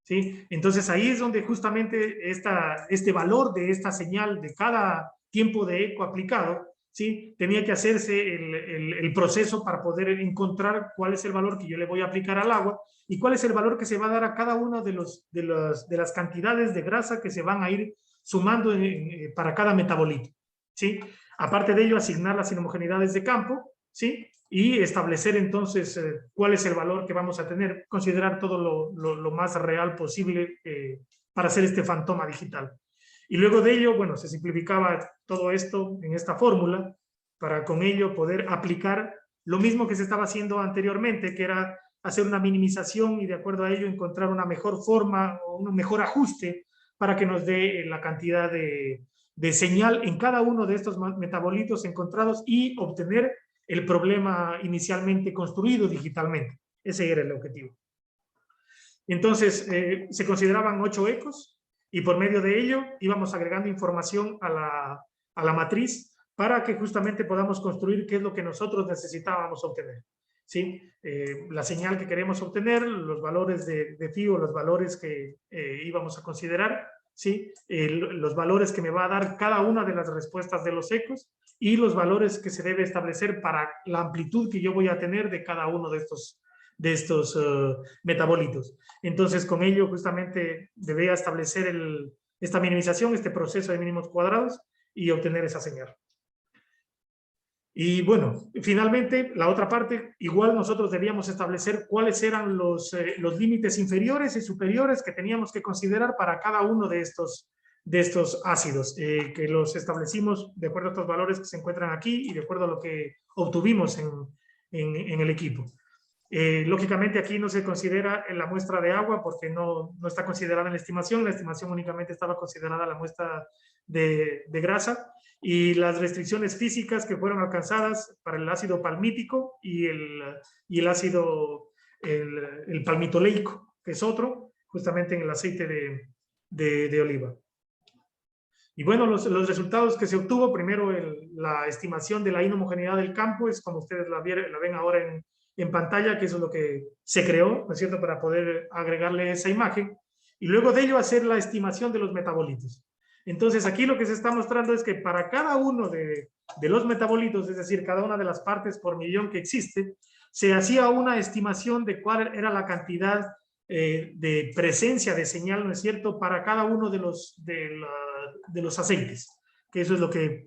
¿sí? Entonces ahí es donde justamente este valor de esta señal de cada tiempo de eco aplicado, ¿sí?, tenía que hacerse el proceso para poder encontrar cuál es el valor que yo le voy a aplicar al agua y cuál es el valor que se va a dar a cada una de las cantidades de grasa que se van a ir sumando para cada metabolito, ¿sí? Aparte de ello, asignar las inhomogeneidades de campo, ¿sí?, y establecer entonces cuál es el valor que vamos a tener, considerar todo lo más real posible para hacer este fantoma digital. Y luego de ello, bueno, se simplificaba todo esto en esta fórmula para con ello poder aplicar lo mismo que se estaba haciendo anteriormente, que era hacer una minimización y de acuerdo a ello encontrar una mejor forma o un mejor ajuste para que nos dé la cantidad de señal en cada uno de estos metabolitos encontrados y obtener el problema inicialmente construido digitalmente. Ese era el objetivo. Entonces, se consideraban 8 ecos y por medio de ello íbamos agregando información a la matriz para que justamente podamos construir qué es lo que nosotros necesitábamos obtener. ¿Sí? La señal que queremos obtener, los valores de phi o los valores que íbamos a considerar, ¿sí? Los valores que me va a dar cada una de las respuestas de los ecos y los valores que se debe establecer para la amplitud que yo voy a tener de cada uno de estos metabolitos. Entonces, con ello justamente debía establecer esta minimización, este proceso de mínimos cuadrados y obtener esa señal. Y bueno, finalmente, la otra parte, igual nosotros debíamos establecer cuáles eran los límites inferiores y superiores que teníamos que considerar para cada uno de estos ácidos, que los establecimos de acuerdo a estos valores que se encuentran aquí y de acuerdo a lo que obtuvimos en el equipo. Lógicamente aquí no se considera la muestra de agua porque no está considerada en la estimación únicamente estaba considerada la muestra de grasa, y las restricciones físicas que fueron alcanzadas para el ácido palmítico y el ácido, el palmitoleico, que es otro, justamente en el aceite de oliva. Y bueno, los resultados que se obtuvo, primero la estimación de la inhomogeneidad del campo, es como ustedes la ven ahora en pantalla, que eso es lo que se creó, ¿no es cierto?, para poder agregarle esa imagen, y luego de ello hacer la estimación de los metabolitos. Entonces aquí lo que se está mostrando es que para cada uno de los metabolitos, es decir, cada una de las partes por millón que existe, se hacía una estimación de cuál era la cantidad de presencia de señal, ¿no es cierto?, para cada uno de los aceites, que eso es lo que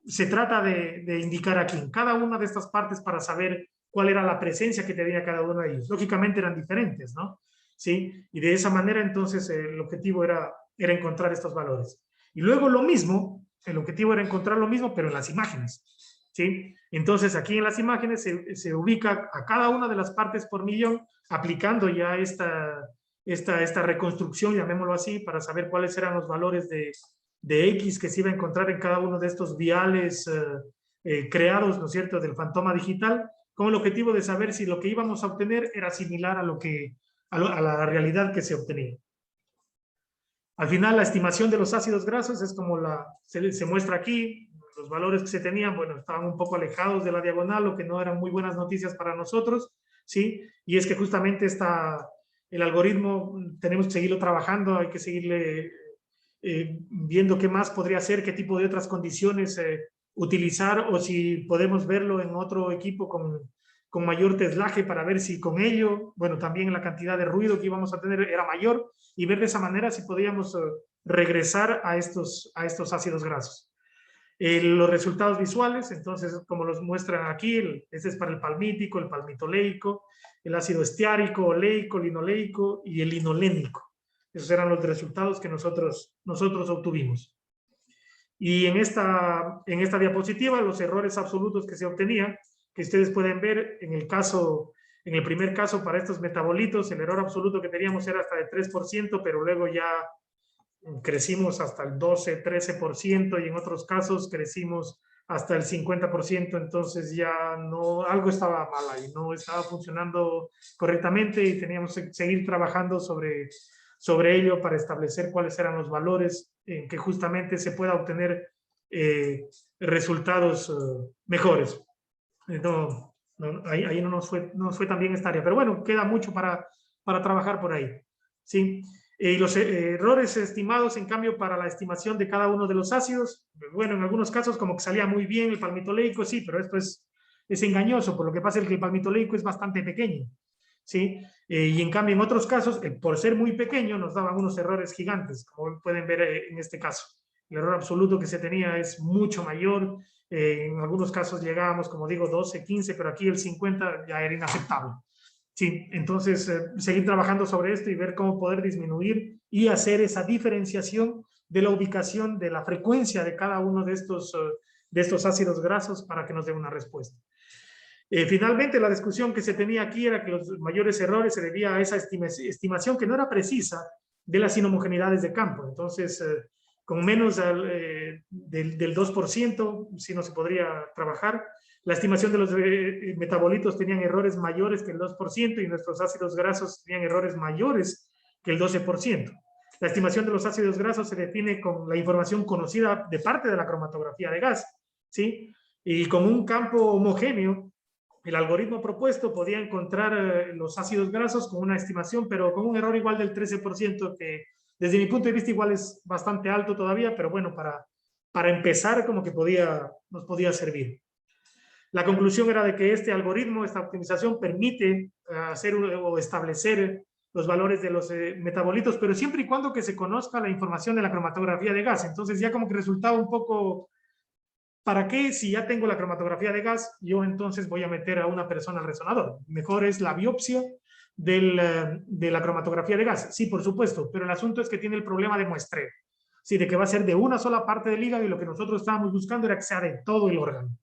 se trata de indicar aquí, en cada una de estas partes para saber cuál era la presencia que tenía cada uno de ellos. Lógicamente eran diferentes, ¿no? ¿Sí? Y de esa manera entonces el objetivo era encontrar estos valores. Y luego lo mismo, el objetivo era encontrar lo mismo, pero en las imágenes, ¿sí? Entonces aquí en las imágenes se ubica a cada una de las partes por millón, aplicando ya esta reconstrucción, llamémoslo así, para saber cuáles eran los valores de X que se iba a encontrar en cada uno de estos viales creados, ¿no es cierto?, del fantoma digital, con el objetivo de saber si lo que íbamos a obtener era similar a la realidad que se obtenía. Al final, la estimación de los ácidos grasos es como se muestra aquí. Los valores que se tenían, bueno, estaban un poco alejados de la diagonal, lo que no eran muy buenas noticias para nosotros, ¿sí? Y es que justamente el algoritmo tenemos que seguirlo trabajando, hay que seguirle viendo qué más podría hacer, qué tipo de otras condiciones utilizar, o si podemos verlo en otro equipo con mayor teslaje para ver si con ello, bueno, también la cantidad de ruido que íbamos a tener era mayor, y ver de esa manera si podíamos regresar a estos ácidos grasos. Los resultados visuales, entonces, como los muestran aquí, este es para el palmítico, el palmitoleico, el ácido estiárico, oleico, linoleico y el linolénico. Esos eran los resultados que nosotros obtuvimos. Y en esta diapositiva, los errores absolutos que se obtenían, que ustedes pueden ver en el primer caso para estos metabolitos, el error absoluto que teníamos era hasta de 3%, pero luego ya crecimos hasta el 12, 13%, y en otros casos crecimos hasta el 50%, entonces ya algo estaba mal ahí, no estaba funcionando correctamente y teníamos que seguir trabajando sobre ello para establecer cuáles eran los valores en que justamente se pueda obtener resultados mejores. Ahí no nos fue tan bien esta área, pero bueno, queda mucho para trabajar por ahí, ¿sí? Y los errores estimados, en cambio, para la estimación de cada uno de los ácidos, bueno, en algunos casos como que salía muy bien el palmitoleico, sí, pero esto es engañoso, por lo que pasa es que el palmitoleico es bastante pequeño, ¿sí? Y en cambio, en otros casos, por ser muy pequeño, nos daban unos errores gigantes, como pueden ver en este caso. El error absoluto que se tenía es mucho mayor, en algunos casos llegábamos, como digo, 12, 15, pero aquí el 50 ya era inaceptable. Sí, entonces seguir trabajando sobre esto y ver cómo poder disminuir y hacer esa diferenciación de la ubicación, de la frecuencia de cada uno de estos ácidos grasos para que nos dé una respuesta. Finalmente, la discusión que se tenía aquí era que los mayores errores se debía a esa estimación que no era precisa de las inhomogeneidades de campo. Entonces, con menos del 2%, sí no se podría trabajar. La estimación de los metabolitos tenían errores mayores que el 2% y nuestros ácidos grasos tenían errores mayores que el 12%. La estimación de los ácidos grasos se define con la información conocida de parte de la cromatografía de gas, ¿sí? Y con un campo homogéneo, el algoritmo propuesto podía encontrar los ácidos grasos con una estimación, pero con un error igual del 13%, que desde mi punto de vista igual es bastante alto todavía, pero bueno, para empezar como que nos podía servir. La conclusión era de que este algoritmo, esta optimización, permite hacer o establecer los valores de los metabolitos, pero siempre y cuando que se conozca la información de la cromatografía de gas. Entonces ya como que resultaba un poco, ¿para qué? Si ya tengo la cromatografía de gas, yo entonces voy a meter a una persona al resonador. Mejor es la biopsia de la cromatografía de gas. Sí, por supuesto, pero el asunto es que tiene el problema de muestreo. Sí, de que va a ser de una sola parte del hígado, y lo que nosotros estábamos buscando era que sea de todo el órgano.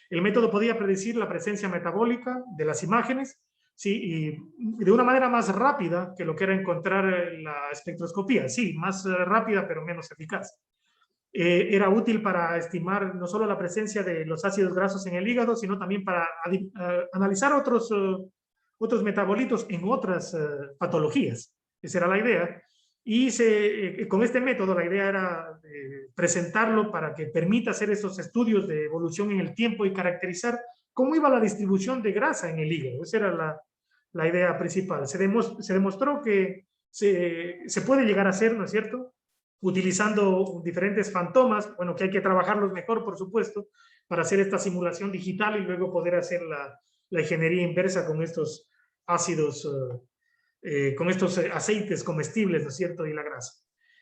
El método podía predecir la presencia metabólica de las imágenes, sí, y de una manera más rápida que lo que era encontrar la espectroscopía. Sí, más rápida, pero menos eficaz. Era útil para estimar no solo la presencia de los ácidos grasos en el hígado, sino también para analizar otros metabolitos en otras patologías. Esa era la idea. Y con este método la idea era presentarlo para que permita hacer esos estudios de evolución en el tiempo y caracterizar cómo iba la distribución de grasa en el hígado. Esa era la idea principal. Se demostró que se puede llegar a hacer, ¿no es cierto?, utilizando diferentes fantomas, bueno, que hay que trabajarlos mejor, por supuesto, para hacer esta simulación digital y luego poder hacer la ingeniería inversa con estos ácidos, con estos aceites comestibles, ¿no es cierto?, y la grasa.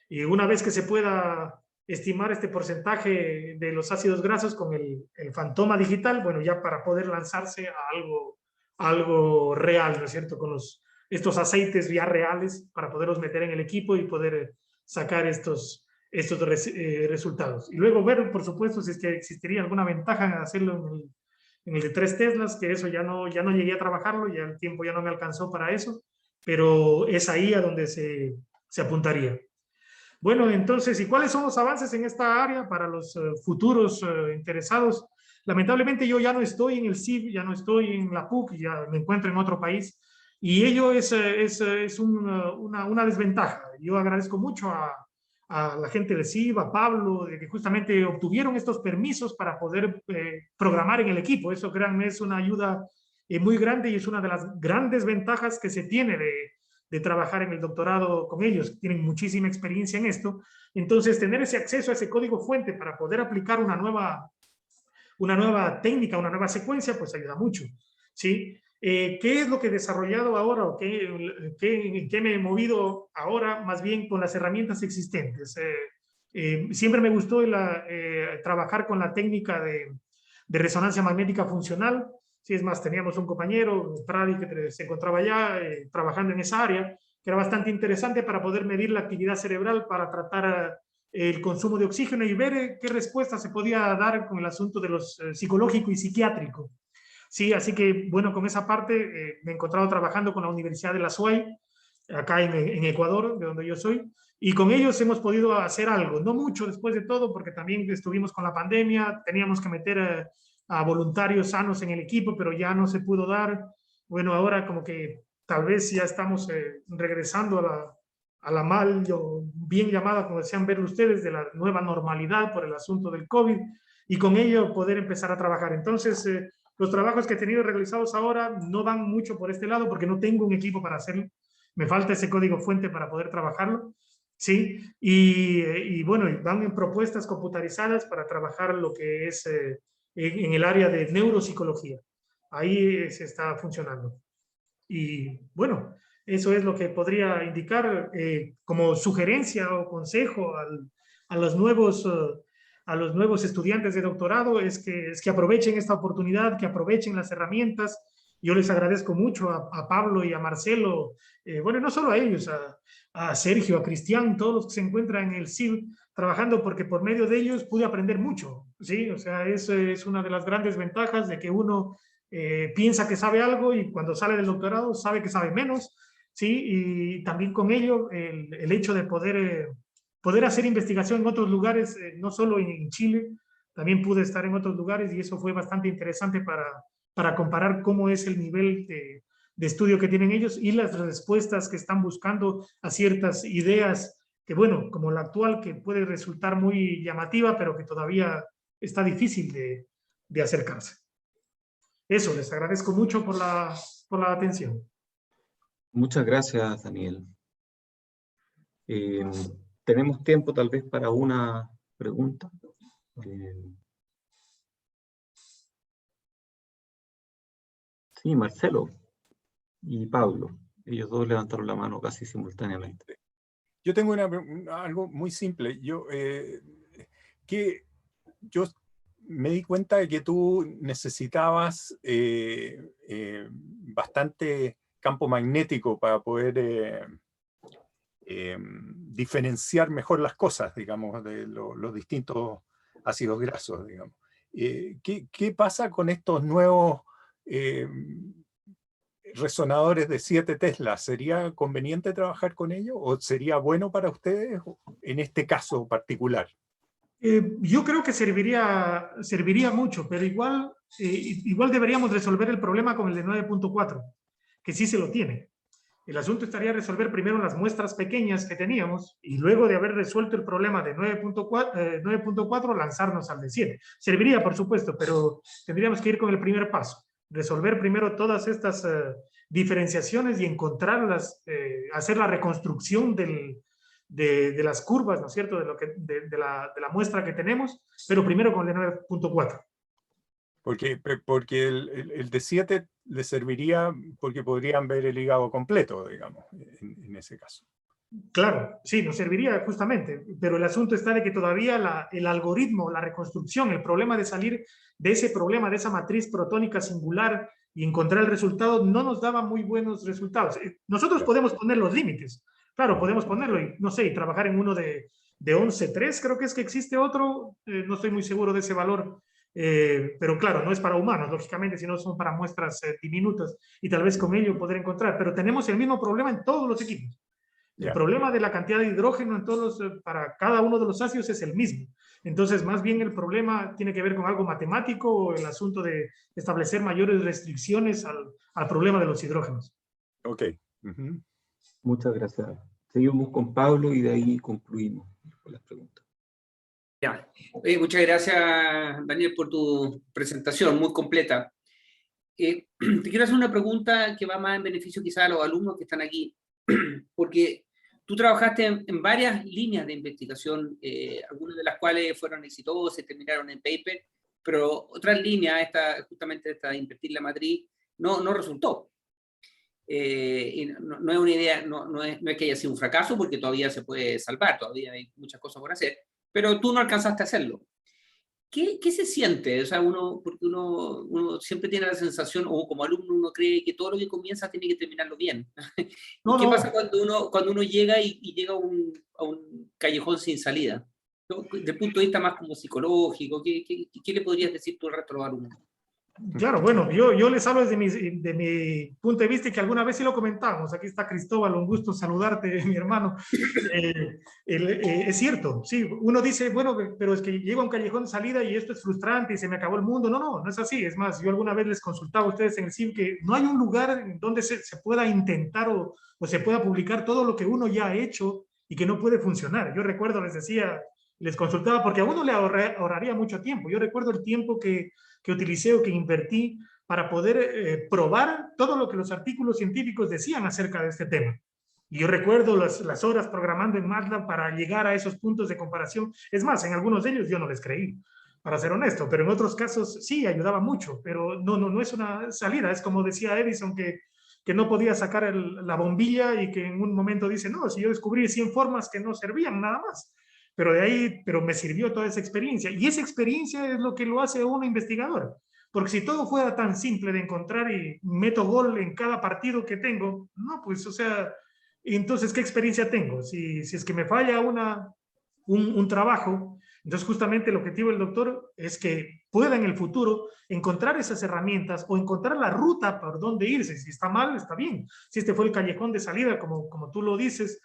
Y una vez que se pueda estimar este porcentaje de los ácidos grasos con el fantoma digital, bueno, ya para poder lanzarse a algo real, ¿no es cierto?, con estos aceites ya reales para poderlos meter en el equipo y poder sacar estos resultados. Y luego ver, por supuesto, si es que existiría alguna ventaja en hacerlo en el de 3 Teslas, que eso ya no llegué a trabajarlo, ya el tiempo ya no me alcanzó para eso, pero es ahí a donde se apuntaría. Bueno, entonces, ¿y cuáles son los avances en esta área para los futuros interesados? Lamentablemente yo ya no estoy en el CIB, ya no estoy en la PUC, ya me encuentro en otro país, y ello es una desventaja. Yo agradezco mucho a la gente de CIB, a Pablo, de que justamente obtuvieron estos permisos para poder programar en el equipo. Eso, créanme, es una ayuda muy grande y es una de las grandes ventajas que se tiene de trabajar en el doctorado con ellos. Tienen muchísima experiencia en esto. Entonces, tener ese acceso a ese código fuente para poder aplicar una nueva técnica, una nueva secuencia, pues ayuda mucho, ¿sí? ¿Qué es lo que he desarrollado ahora o qué me he movido ahora? Más bien con las herramientas existentes. Siempre me gustó trabajar con la técnica de resonancia magnética funcional. Sí, es más, teníamos un compañero, Pradi, que se encontraba allá trabajando en esa área, que era bastante interesante para poder medir la actividad cerebral, para tratar el consumo de oxígeno y ver qué respuesta se podía dar con el asunto de los psicológico y psiquiátrico. Sí, así que, bueno, con esa parte me he encontrado trabajando con la Universidad de la SUAY, acá en Ecuador, de donde yo soy, y con ellos hemos podido hacer algo, no mucho después de todo, porque también estuvimos con la pandemia, teníamos que meter a voluntarios sanos en el equipo, pero ya no se pudo dar. Bueno, ahora como que tal vez ya estamos regresando a la mal o bien llamada, como decían ver ustedes, de la nueva normalidad por el asunto del COVID, y con ello poder empezar a trabajar. Entonces, los trabajos que he tenido realizados ahora no van mucho por este lado porque no tengo un equipo para hacerlo. Me falta ese código fuente para poder trabajarlo, ¿sí? Y bueno, van en propuestas computarizadas para trabajar lo que es en el área de neuropsicología. Ahí se está funcionando. Y bueno, eso es lo que podría indicar como sugerencia o consejo a los nuevos estudiantes de doctorado, es que aprovechen esta oportunidad, que aprovechen las herramientas Yo les agradezco mucho a Pablo y a Marcelo, bueno, no solo a ellos, a Sergio, a Cristian, todos los que se encuentran en el CIB trabajando, porque por medio de ellos pude aprender mucho, ¿sí? O sea, eso es una de las grandes ventajas de que uno piensa que sabe algo y cuando sale del doctorado sabe que sabe menos, ¿sí? Y también con ello el hecho de poder hacer investigación en otros lugares, no solo en Chile, también pude estar en otros lugares y eso fue bastante interesante para comparar cómo es el nivel de estudio que tienen ellos y las respuestas que están buscando a ciertas ideas que, bueno, como la actual, que puede resultar muy llamativa, pero que todavía está difícil de acercarse. Eso, les agradezco mucho por la atención. Muchas gracias, Daniel. Tenemos tiempo tal vez para una pregunta. Sí, Marcelo y Pablo. Ellos dos levantaron la mano casi simultáneamente. Yo tengo algo muy simple. Yo me di cuenta de que tú necesitabas bastante campo magnético para poder diferenciar mejor las cosas, digamos, de los distintos ácidos grasos, digamos. ¿Qué pasa con estos nuevos resonadores de 7 Tesla? ¿Sería conveniente trabajar con ellos o sería bueno para ustedes en este caso particular? Yo creo que serviría mucho, pero igual deberíamos resolver el problema con el de 9.4, que sí se lo tiene. El asunto estaría resolver primero las muestras pequeñas que teníamos y luego de haber resuelto el problema de 9.4 lanzarnos al de 7. Serviría, por supuesto, pero tendríamos que ir con el primer paso. Resolver primero todas estas diferenciaciones y encontrarlas, hacer la reconstrucción de las curvas, ¿no es cierto?, de la muestra que tenemos, pero primero con el 9.4. Porque el de 7 le serviría porque podrían ver el hígado completo, digamos, en ese caso. Claro, sí, nos serviría justamente, pero el asunto está de que todavía el algoritmo, la reconstrucción, el problema de salir de ese problema, de esa matriz protónica singular y encontrar el resultado, no nos daba muy buenos resultados. Nosotros podemos poner los límites, claro, podemos ponerlo y, no sé, y trabajar en uno de 11.3, creo que es que existe otro, no estoy muy seguro de ese valor, pero claro, no es para humanos, lógicamente, sino son para muestras diminutas y tal vez con ello poder encontrar, pero tenemos el mismo problema en todos los equipos. El problema de la cantidad de hidrógeno en para cada uno de los ácidos es el mismo. Entonces, más bien el problema tiene que ver con algo matemático o el asunto de establecer mayores restricciones al problema de los hidrógenos. Ok. Muchas gracias. Seguimos con Pablo y de ahí concluimos con las preguntas. Ya. Muchas gracias, Daniel, por tu presentación muy completa. Te quiero hacer una pregunta que va más en beneficio quizás a los alumnos que están aquí, porque tú trabajaste en varias líneas de investigación, algunas de las cuales fueron exitosas, terminaron en paper, pero otras líneas, justamente esta de invertir la matriz, no resultó. Y no es una idea, no es que haya sido un fracaso, porque todavía se puede salvar, todavía hay muchas cosas por hacer, pero tú no alcanzaste a hacerlo. ¿Qué se siente? O sea, porque uno siempre tiene la sensación, o como alumno uno cree que todo lo que comienza tiene que terminarlo bien. ¿Qué pasa cuando uno llega y llega a un callejón sin salida? Desde el punto de vista más como psicológico, ¿qué le podrías decir tú al resto de los alumnos? Claro, bueno, yo les hablo desde mi punto de vista y que alguna vez sí lo comentamos. Aquí está Cristóbal, un gusto saludarte, mi hermano. Es cierto, sí, uno dice, bueno, pero es que llego a un callejón de salida y esto es frustrante y se me acabó el mundo. No es así. Es más, yo alguna vez les consultaba a ustedes en el CIB que no hay un lugar donde se pueda intentar o se pueda publicar todo lo que uno ya ha hecho y que no puede funcionar. Yo recuerdo, les decía, les consultaba porque a uno le ahorraría mucho tiempo. Yo recuerdo el tiempo que utilicé o que invertí para poder probar todo lo que los artículos científicos decían acerca de este tema. Y yo recuerdo las horas programando en MATLAB para llegar a esos puntos de comparación. Es más, en algunos de ellos yo no les creí, para ser honesto, pero en otros casos sí, ayudaba mucho, pero no es una salida. Es como decía Edison, que no podía sacar la bombilla y que en un momento dice, no, si yo descubrí 100 formas que no servían nada más. Pero me sirvió toda esa experiencia. Y esa experiencia es lo que lo hace a uno investigador. porque si todo fuera tan simple de encontrar y meto gol en cada partido que tengo, no, pues, o sea, entonces, ¿qué experiencia tengo? Si es que me falla un trabajo, entonces justamente el objetivo del doctor es que pueda en el futuro encontrar esas herramientas o encontrar la ruta por dónde irse. Si está mal, está bien. Si este fue el callejón de salida, como tú lo dices,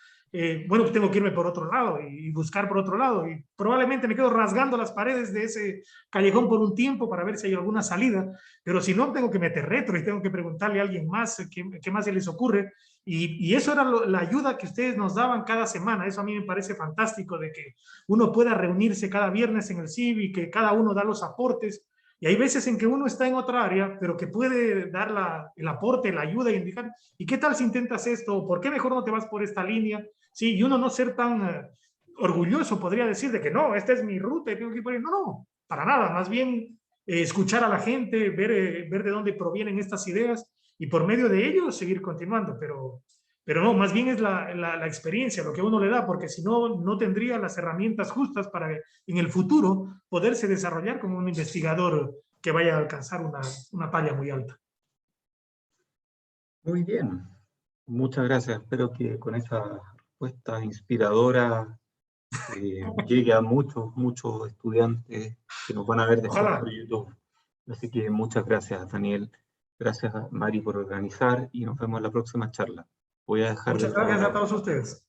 bueno, pues tengo que irme por otro lado y buscar por otro lado. Y probablemente me quedo rasgando las paredes de ese callejón por un tiempo para ver si hay alguna salida. Pero si no, tengo que meter retro y tengo que preguntarle a alguien más qué más se les ocurre. Y eso era la ayuda que ustedes nos daban cada semana. Eso a mí me parece fantástico, de que uno pueda reunirse cada viernes en el CIB y que cada uno da los aportes. Y hay veces en que uno está en otra área, pero que puede dar el aporte, la ayuda y indicar, ¿y qué tal si intentas esto? ¿Por qué mejor no te vas por esta línea? Sí, y uno no ser tan orgulloso, podría decir, de que no, esta es mi ruta y tengo que ir por ahí. No, no, para nada. Más bien escuchar a la gente, ver de dónde provienen estas ideas y por medio de ello seguir continuando, pero no, más bien es la experiencia, lo que uno le da, porque si no, no tendría las herramientas justas para en el futuro poderse desarrollar como un investigador que vaya a alcanzar una talla muy alta. Muy bien, muchas gracias. Espero que con esa respuesta inspiradora llegue a muchos estudiantes que nos van a ver después Ojalá. por YouTube. Así que muchas gracias, Daniel. Gracias, Mari, por organizar y nos vemos en la próxima charla. Voy a dejar Muchas gracias a todos ustedes.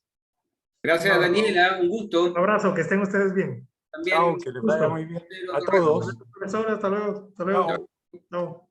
Gracias, Daniela, un gusto. Un abrazo, que estén ustedes bien. También. Chao, que les vaya muy bien a todos. Profesor, hasta luego. Hasta luego. Chao. Chao.